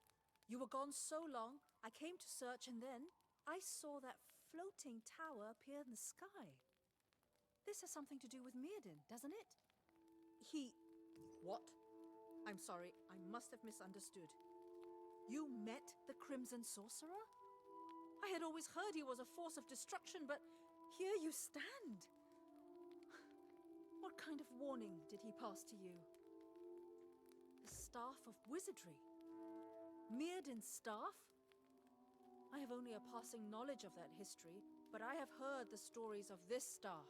You were gone so long, I came to search and then I saw that floating tower appear in the sky. This has something to do with Myrddin, doesn't it? What? I'm sorry, I must have misunderstood. You met the Crimson Sorcerer? I had always heard he was a force of destruction, but here you stand. What kind of warning did he pass to you? The Staff of Wizardry? Myrddin's staff? I have only a passing knowledge of that history, but I have heard the stories of this staff.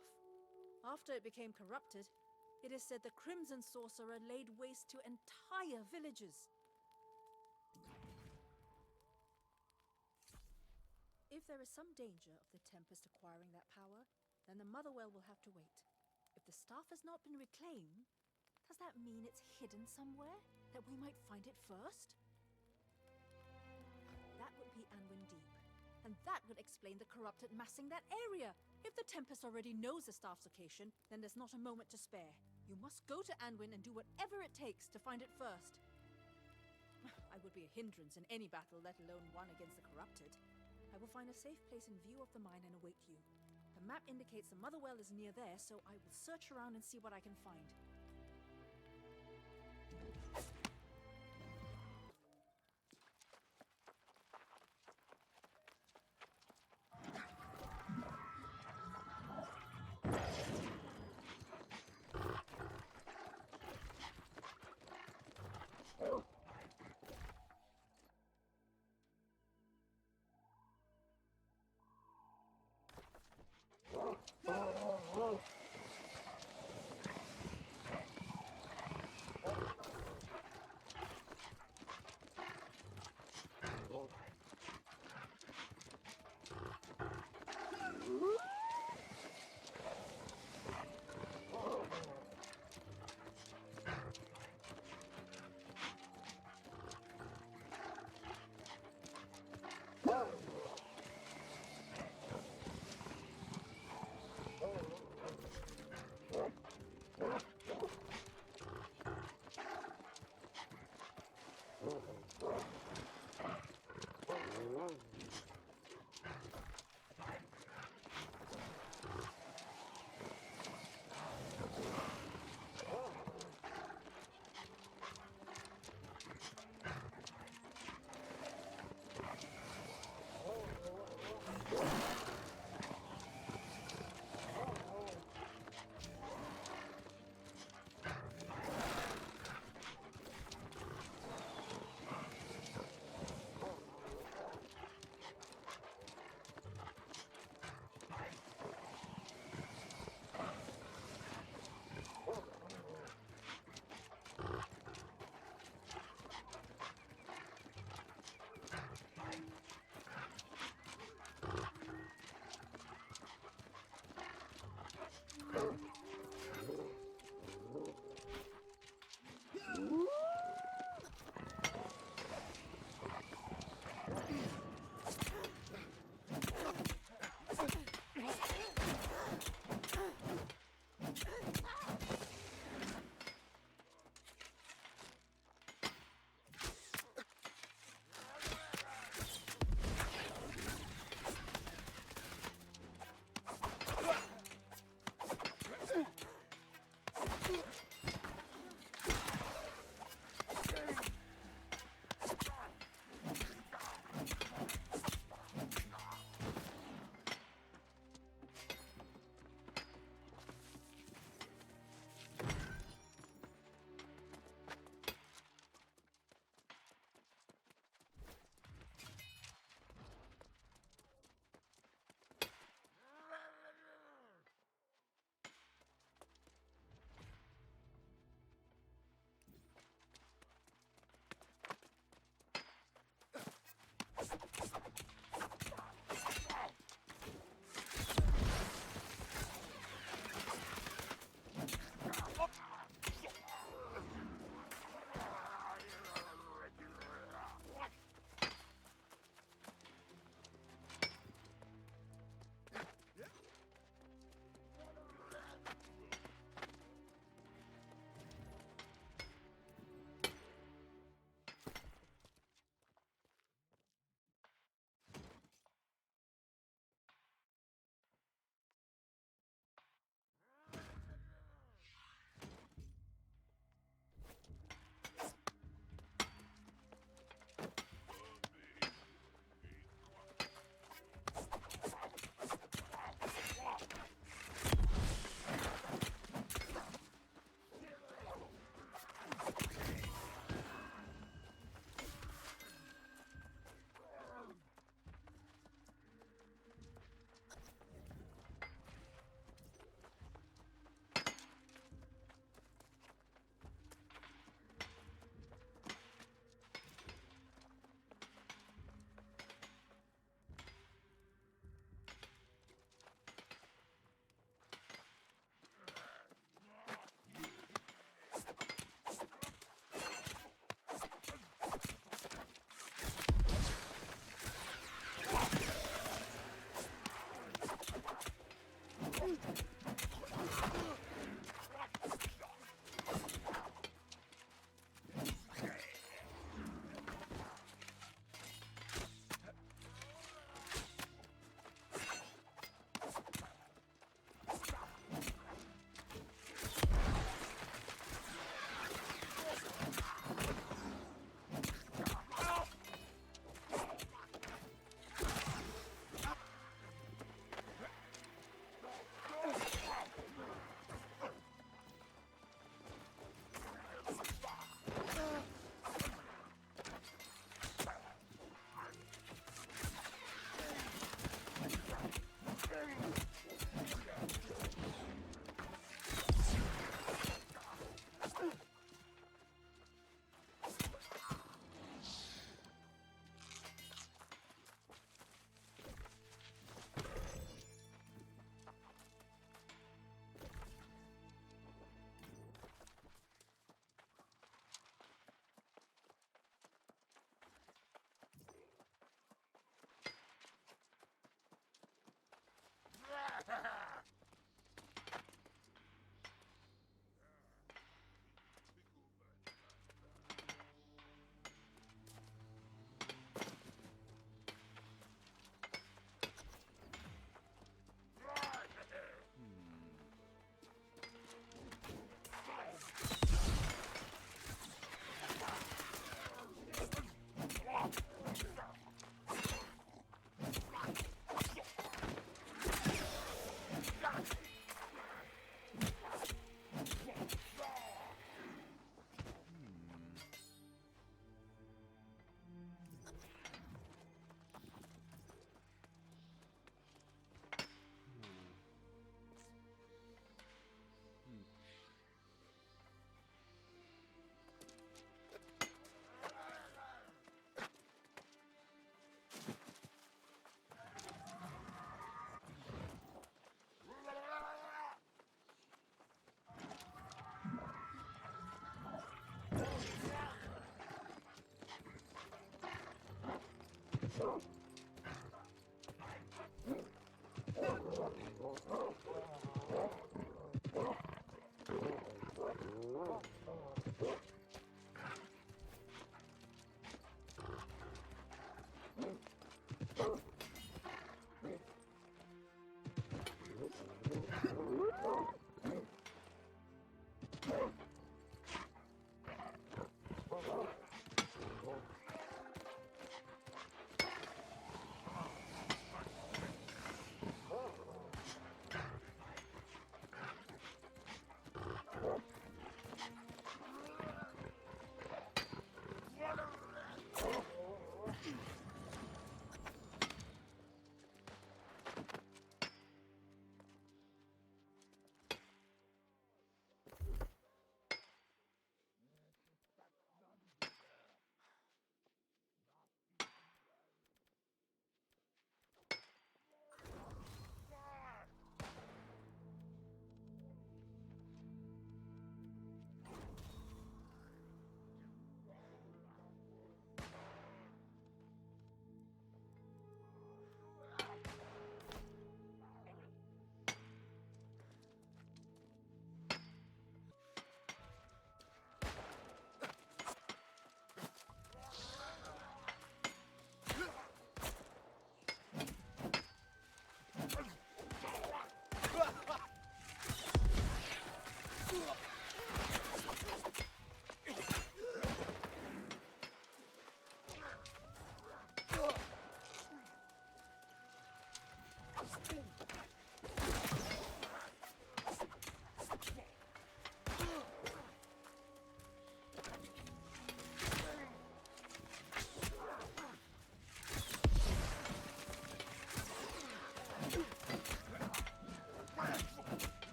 After it became corrupted, it is said the Crimson Sorcerer laid waste to entire villages. If there is some danger of the Tempest acquiring that power, then the Motherwell will have to wait. If the staff has not been reclaimed, does that mean it's hidden somewhere, that we might find it first? That would be Anwin Deep, and that would explain the corrupted massing that area. If the Tempest already knows the staff's location, then there's not a moment to spare. You must go to Anwin and do whatever it takes to find it first. I would be a hindrance in any battle, let alone one against the corrupted. I will find a safe place in view of the mine and await you. The map indicates the Motherwell is near there, so I will search around and see what I can find.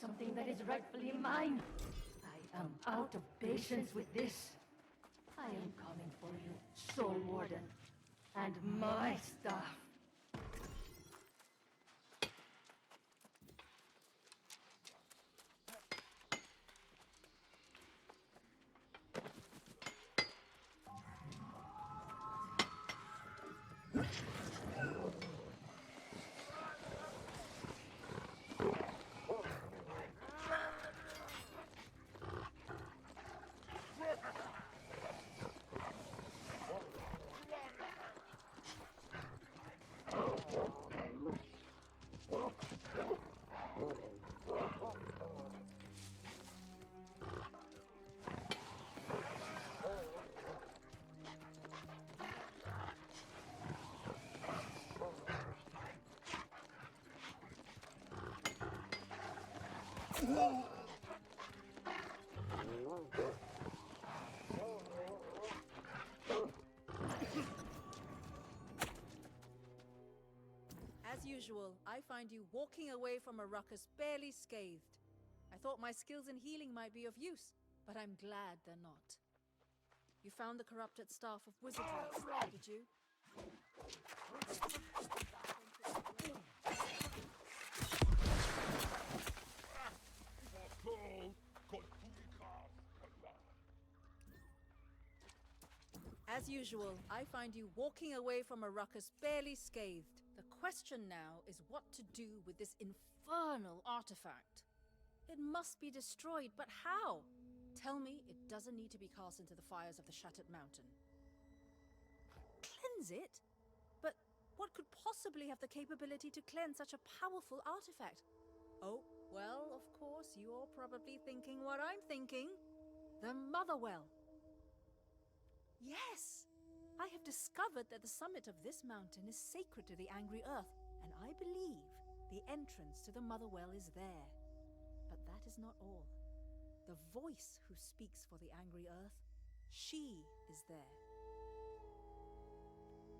something that is rightfully mine. I am out of patience with this. I am coming for you, Soul Warden, and my stuff. As usual, I find you walking away from a ruckus barely scathed. I thought my skills in healing might be of use, but I'm glad they're not. You found the corrupted Staff of Wizardry, did you? As usual, I find you walking away from a ruckus barely scathed. The question now is what to do with this infernal artifact. It must be destroyed, but how? Tell me it doesn't need to be cast into the fires of the Shattered Mountain. Cleanse it? But what could possibly have the capability to cleanse such a powerful artifact? Oh, well, of course, you're probably thinking what I'm thinking. The Motherwell. Yes! I have discovered that the summit of this mountain is sacred to the Angry Earth, and I believe the entrance to the Motherwell is there. But that is not all. The voice who speaks for the Angry Earth, she is there.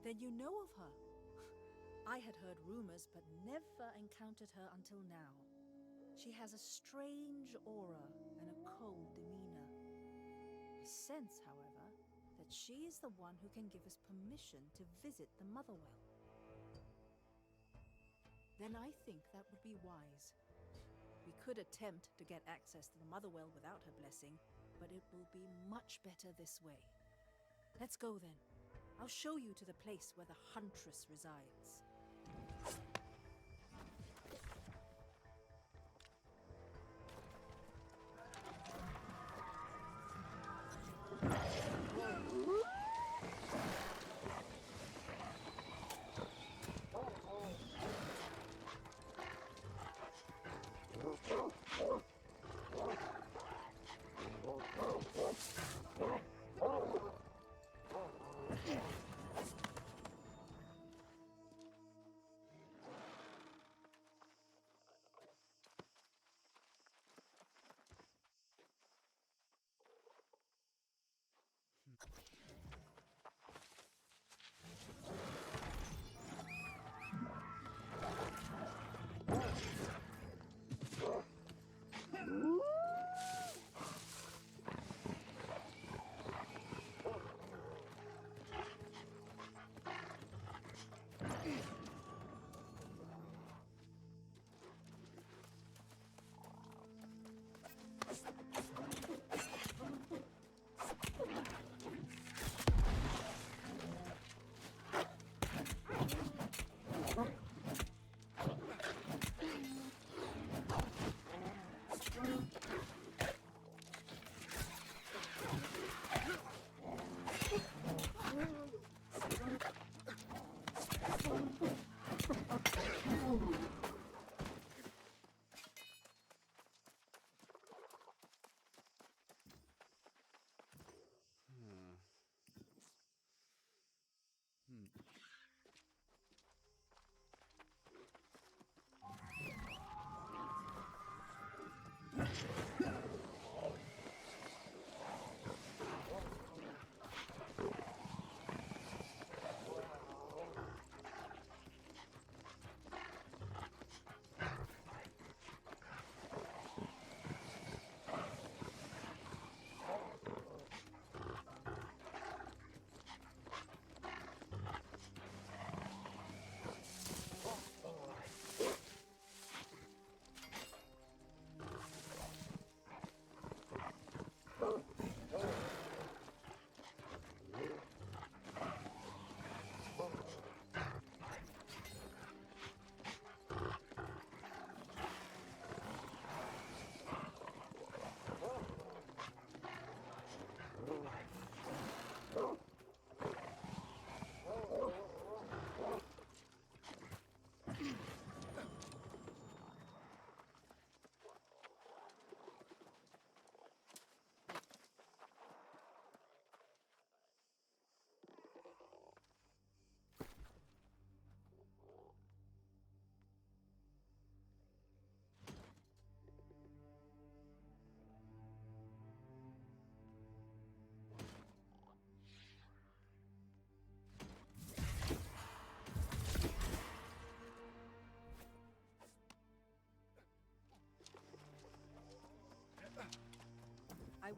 Then you know of her. I had heard rumors, but never encountered her until now. She has a strange aura and a cold demeanor. I sense, however, that she is the one who can give us permission to visit the Motherwell. Then I think that would be wise. We could attempt to get access to the Motherwell without her blessing, but it will be much better this way. Let's go then. I'll show you to the place where the Huntress resides.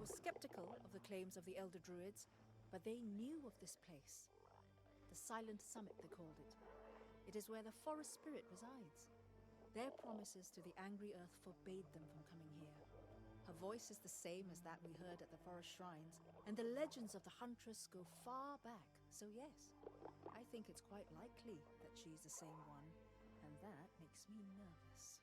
was skeptical of the claims of the Elder Druids, but they knew of this place. The Silent Summit, they called it. It is where the forest spirit resides. Their promises to the angry earth forbade them from coming here. Her voice is the same as that we heard at the forest shrines, and the legends of the huntress go far back. So yes, I think it's quite likely that she's the same one, and that makes me nervous.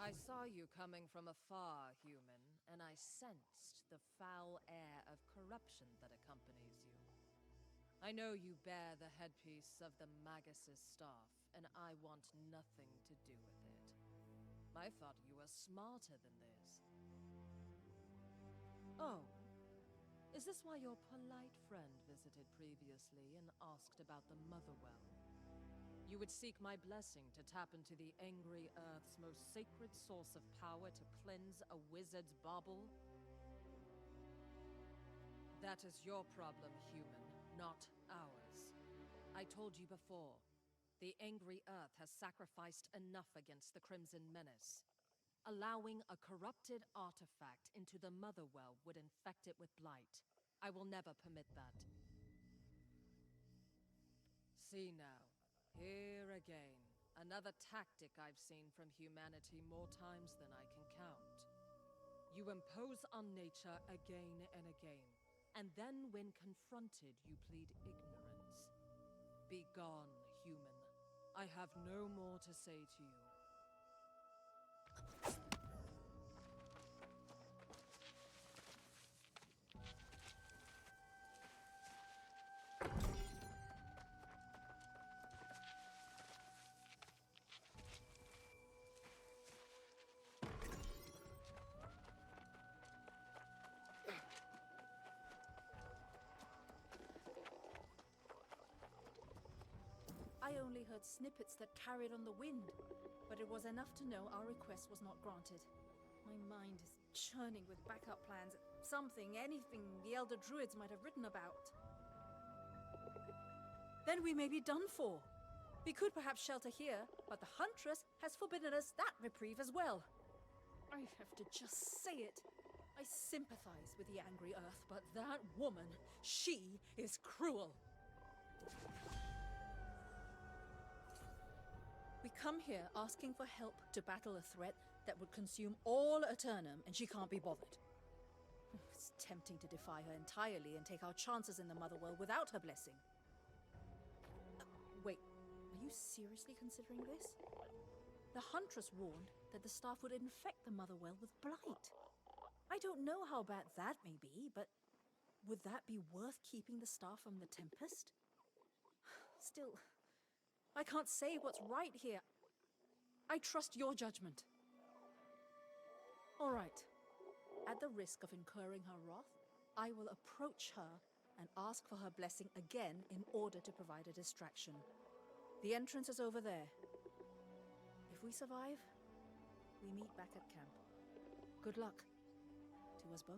I saw you coming from afar, human, and I sensed the foul air of corruption that accompanies you. I know you bear the headpiece of the Magus's staff, and I want nothing to do with it. I thought you were smarter than this. Oh, is this why your polite friend visited previously and asked about the Motherwell? You would seek my blessing to tap into the angry earth's most sacred source of power to cleanse a wizard's bauble? That is your problem, human, not ours. I told you before, the angry earth has sacrificed enough against the Crimson Menace. Allowing a corrupted artifact into the Motherwell would infect it with blight. I will never permit that. See now. Here again, another tactic I've seen from humanity more times than I can count. You impose on nature again and again, and then when confronted, you plead ignorance. Be gone, human. I have no more to say to you. I only heard snippets that carried on the wind, but it was enough to know our request was not granted. My mind is churning with backup plans, something, anything the Elder Druids might have written about. Then we may be done for. We could perhaps shelter here, but the Huntress has forbidden us that reprieve as well. I have to just say it. I sympathize with the angry earth, but that woman, she is cruel. We come here asking for help to battle a threat that would consume all Eternum, and she can't be bothered. It's tempting to defy her entirely and take our chances in the Motherwell without her blessing. Wait, are you seriously considering this? The Huntress warned that the staff would infect the Motherwell with blight. I don't know how bad that may be, but would that be worth keeping the staff from the Tempest? Still, I can't say what's right here. I trust your judgment. All right. At the risk of incurring her wrath, I will approach her and ask for her blessing again in order to provide a distraction. The entrance is over there. If we survive, we meet back at camp. Good luck to us both.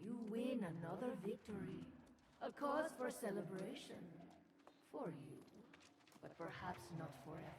you win another victory. A cause for celebration. For you. But perhaps not for everyone.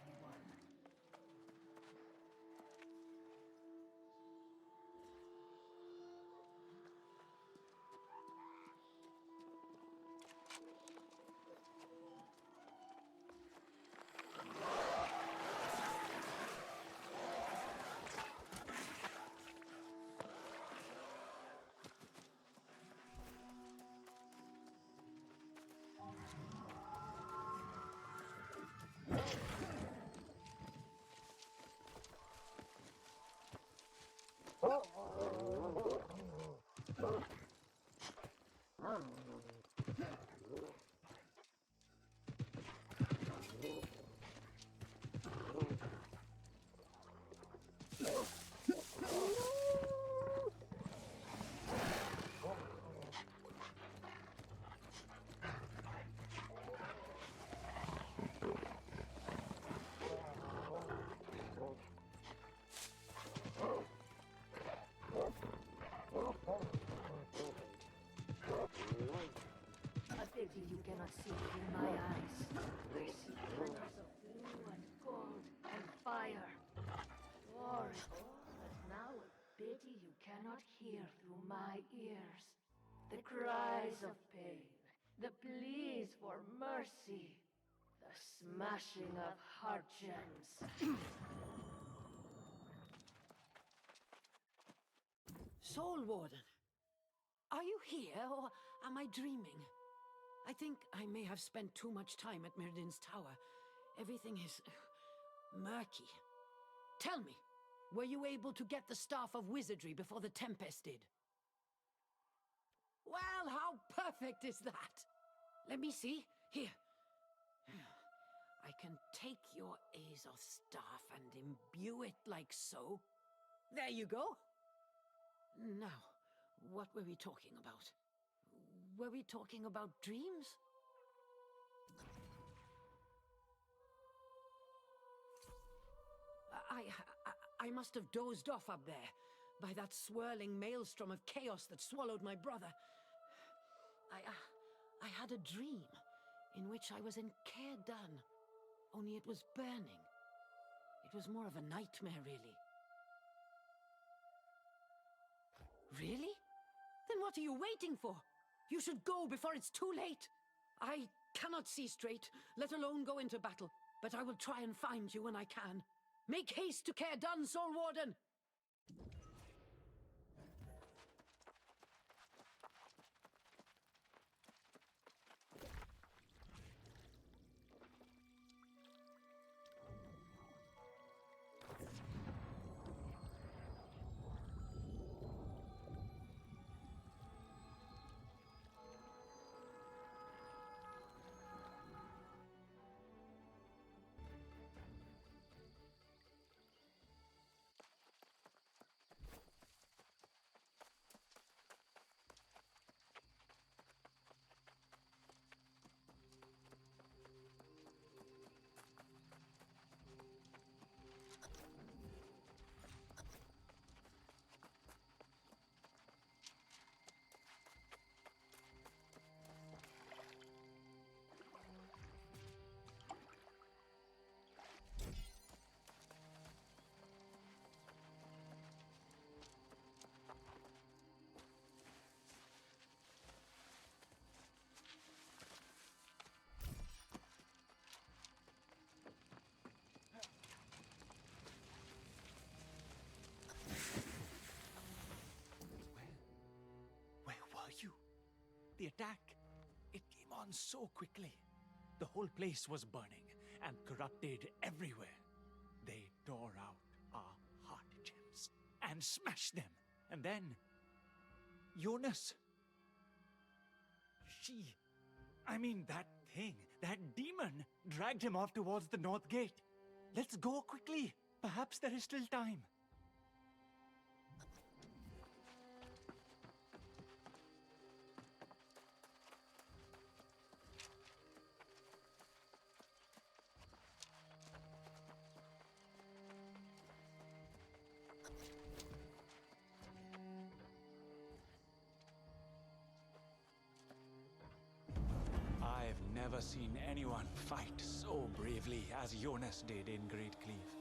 A pity you cannot see through my eyes. I see colors of blue and gold and fire. Horrible, but now a pity you cannot hear through my ears. The cries of pain, the pleas for mercy, the smashing of heart gems. Soul Warden, are you here, or am I dreaming? I think I may have spent too much time at Myrddin's tower. Everything is murky. Tell me, were you able to get the Staff of Wizardry before the Tempest did? Well, how perfect is that? Let me see. Here. I can take your Azoth staff and imbue it like so. There you go. Now, what were we talking about? Were we talking about dreams? I must have dozed off up there, by that swirling maelstrom of chaos that swallowed my brother. I had a dream, in which I was in Dowsing, only it was burning. It was more of a nightmare, really. Really? Then what are you waiting for? You should go before it's too late. I cannot see straight, let alone go into battle, but I will try and find you when I can. Make haste to Dowsing, Soul Warden! Where were you? The attack, it came on so quickly. The whole place was burning and corrupted everywhere. They tore out our heart gems and smashed them. And then, Jonas. That thing, that demon, dragged him off towards the north gate. Let's go quickly. Perhaps there is still time. never seen anyone fight so bravely as Jonas did in Great Cleave.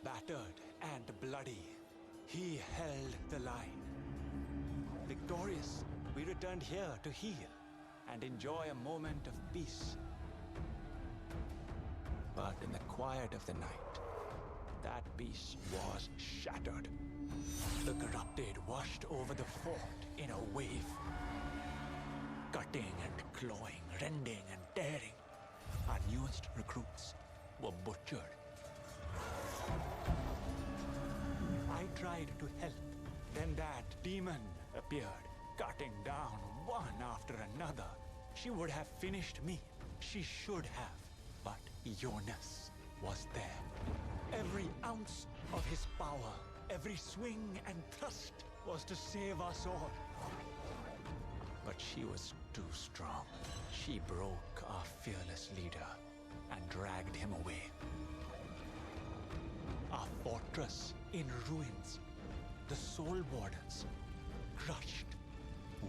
Battered and bloody, he held the line. Victorious, we returned here to heal and enjoy a moment of peace. But in the quiet of the night, that peace was shattered. The corrupted washed over the fort in a wave. Cutting and clawing, rending and tearing. Our newest recruits were butchered. I tried to help. Then that demon appeared, cutting down one after another. She would have finished me. She should have. But Jonas was there. Every ounce of his power, every swing and thrust was to save us all. But she was too strong. She broke our fearless leader and dragged him away. Our fortress in ruins. The Soul Wardens crushed.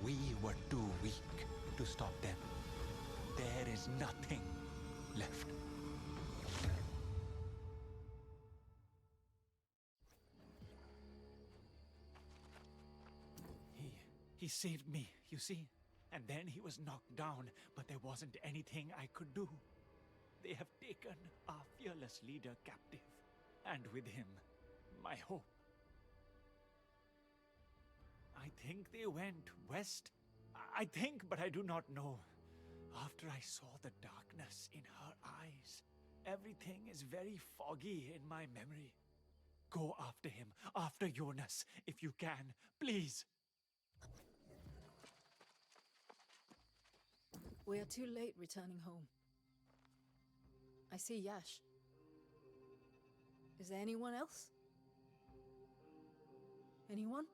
We were too weak to stop them. There is nothing left. He saved me, you see? And then he was knocked down, but there wasn't anything I could do. They have taken our fearless leader captive, and with him, my hope. I think they went west. I think, but I do not know. After I saw the darkness in her eyes, everything is very foggy in my memory. Go after him, after Jonas, if you can, please. We are too late returning home. I see Yash. Is there anyone else? Anyone?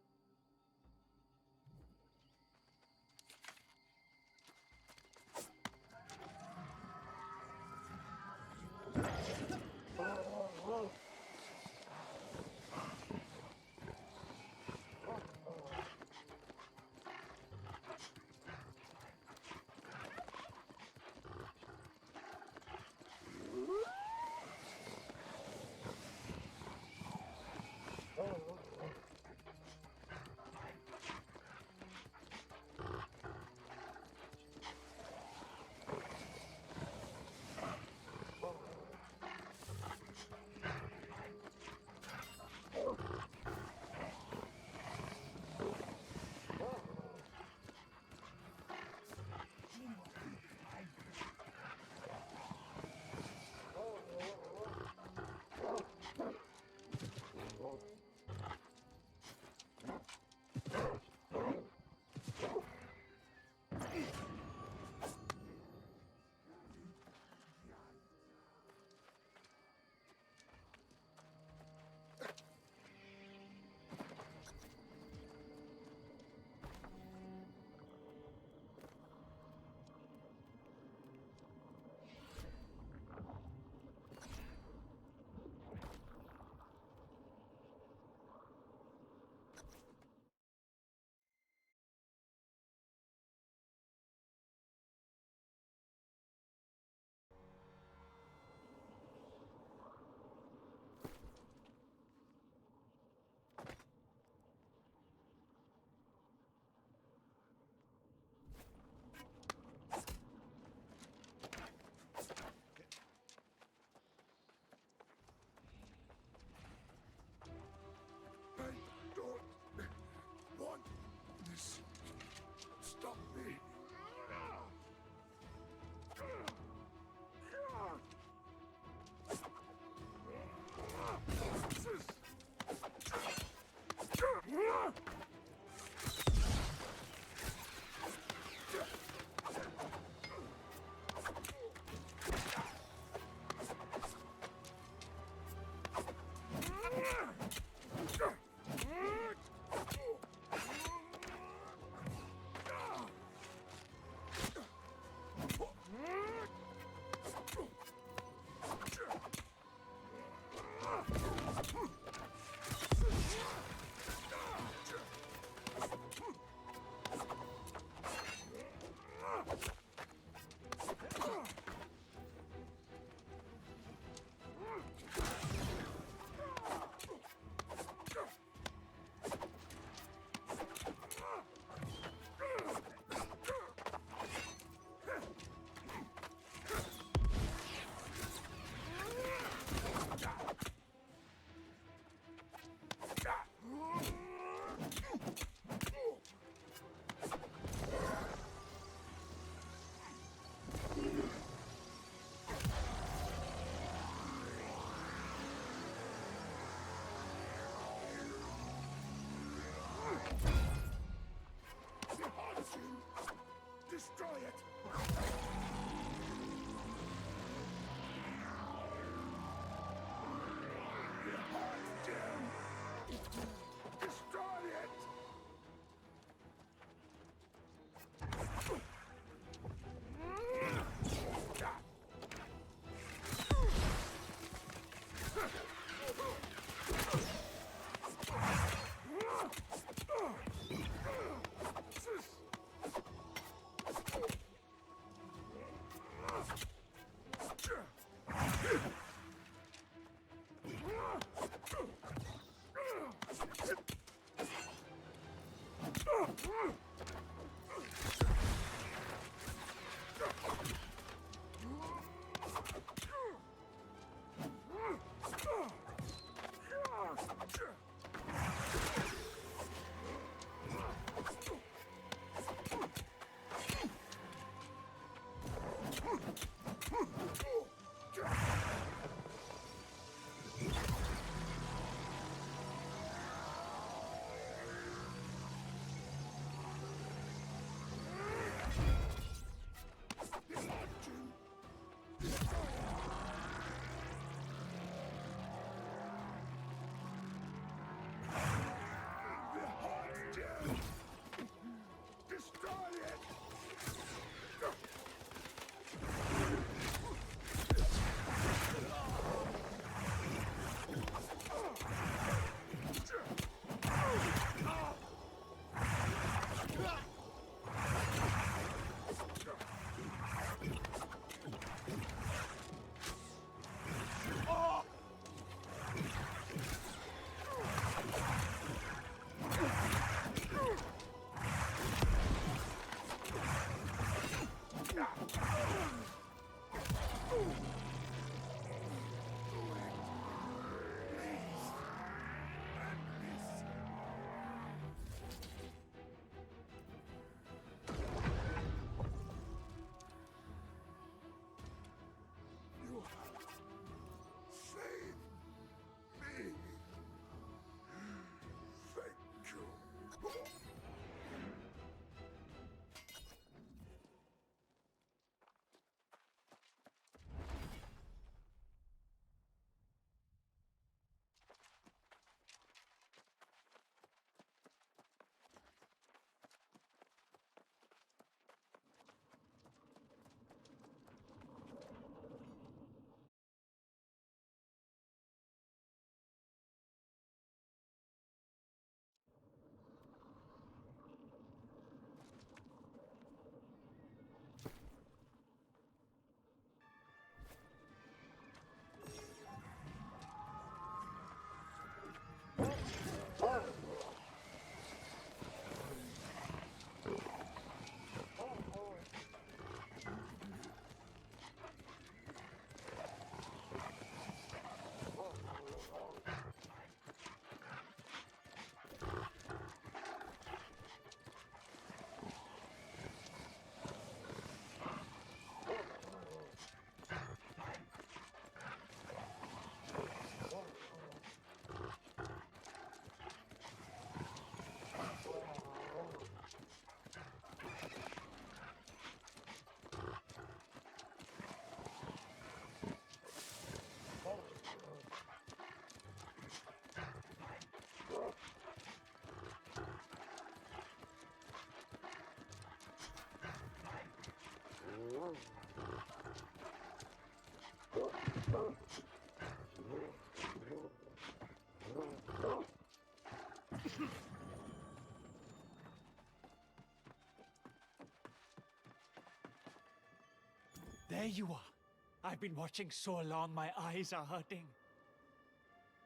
There you are. I've been watching so long, my eyes are hurting.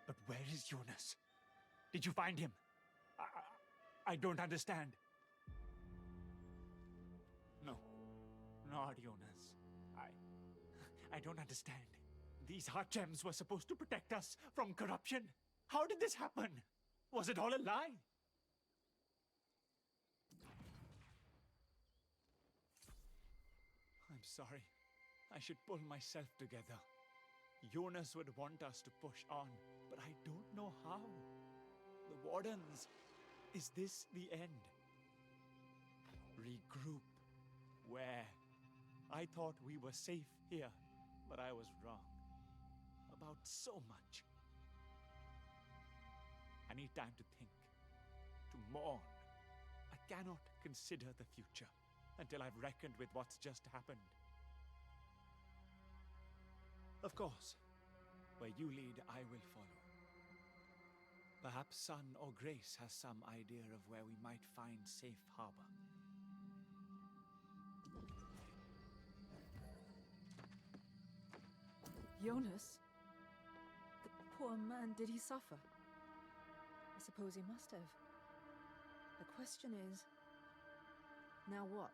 But where is Jonas? Did you find him? I don't understand. No, not Jonas. I don't understand. These heart gems were supposed to protect us from corruption. How did this happen? Was it all a lie? I'm sorry. I should pull myself together. Jonas would want us to push on, but I don't know how. The Wardens. Is this the end? Regroup. Where? I thought we were safe here, but I was wrong. About so much. I need time to think, to mourn. I cannot consider the future until I've reckoned with what's just happened. Of course, where you lead, I will follow. Perhaps Sun or Grace has some idea of where we might find safe harbor. Jonas? The poor man, did he suffer? I suppose he must have. The question is, now what?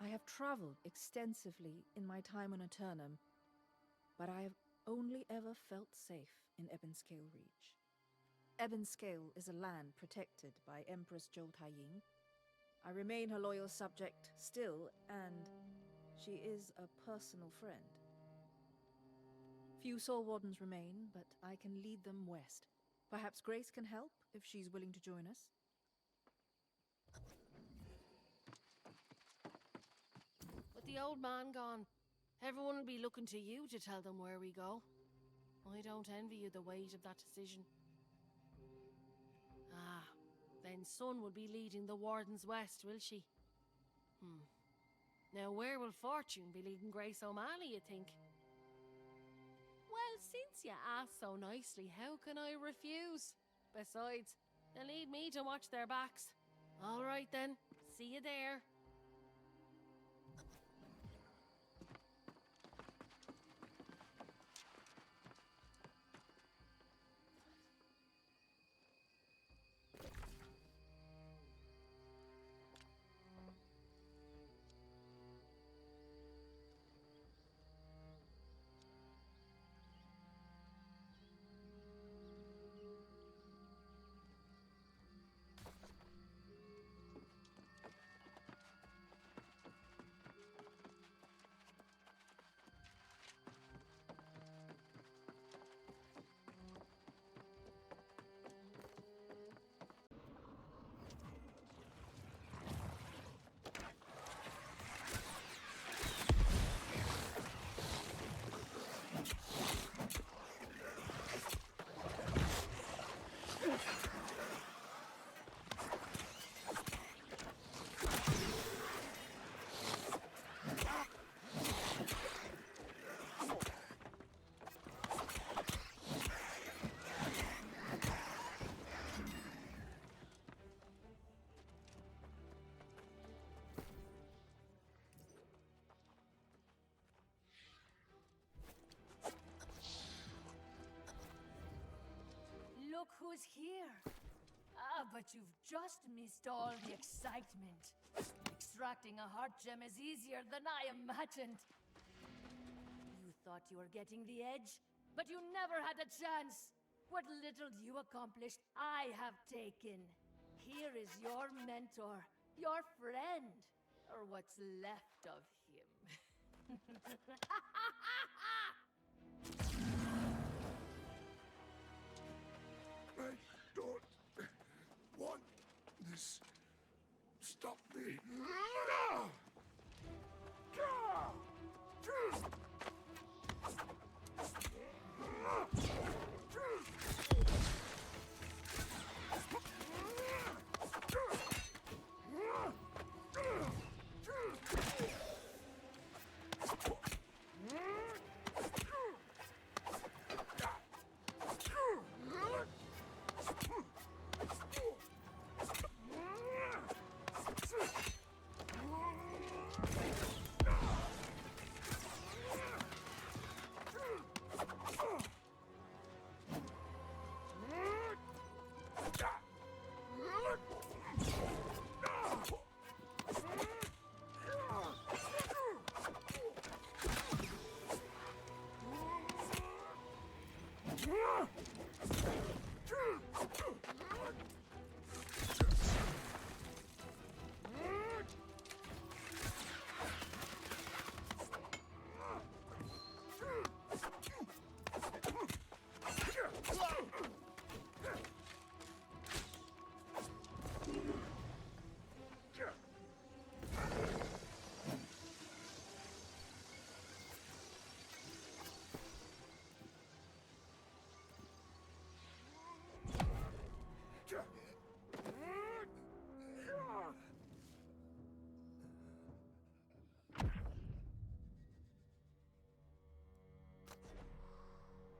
I have traveled extensively in my time on Eternum, but I have only ever felt safe in Ebonscale Reach. Ebonscale is a land protected by Empress Joltaying. I remain her loyal subject still, and she is a personal friend. Few Soul Wardens remain, but I can lead them west. Perhaps Grace can help if she's willing to join us. With the old man gone, everyone will be looking to you to tell them where we go. I don't envy you the weight of that decision. Ah, then Sun will be leading the Wardens west, will she? Now where will Fortune be leading Grace O'Malley, you think? Well, since you ask so nicely, how can I refuse? Besides, they'll need me to watch their backs. All right then, see you there. Look who's here! Ah, but you've just missed all the excitement. Extracting a heart gem is easier than I imagined. You thought you were getting the edge, but you never had a chance. What little you accomplished, I have taken. Here is your mentor, your friend, or what's left of him.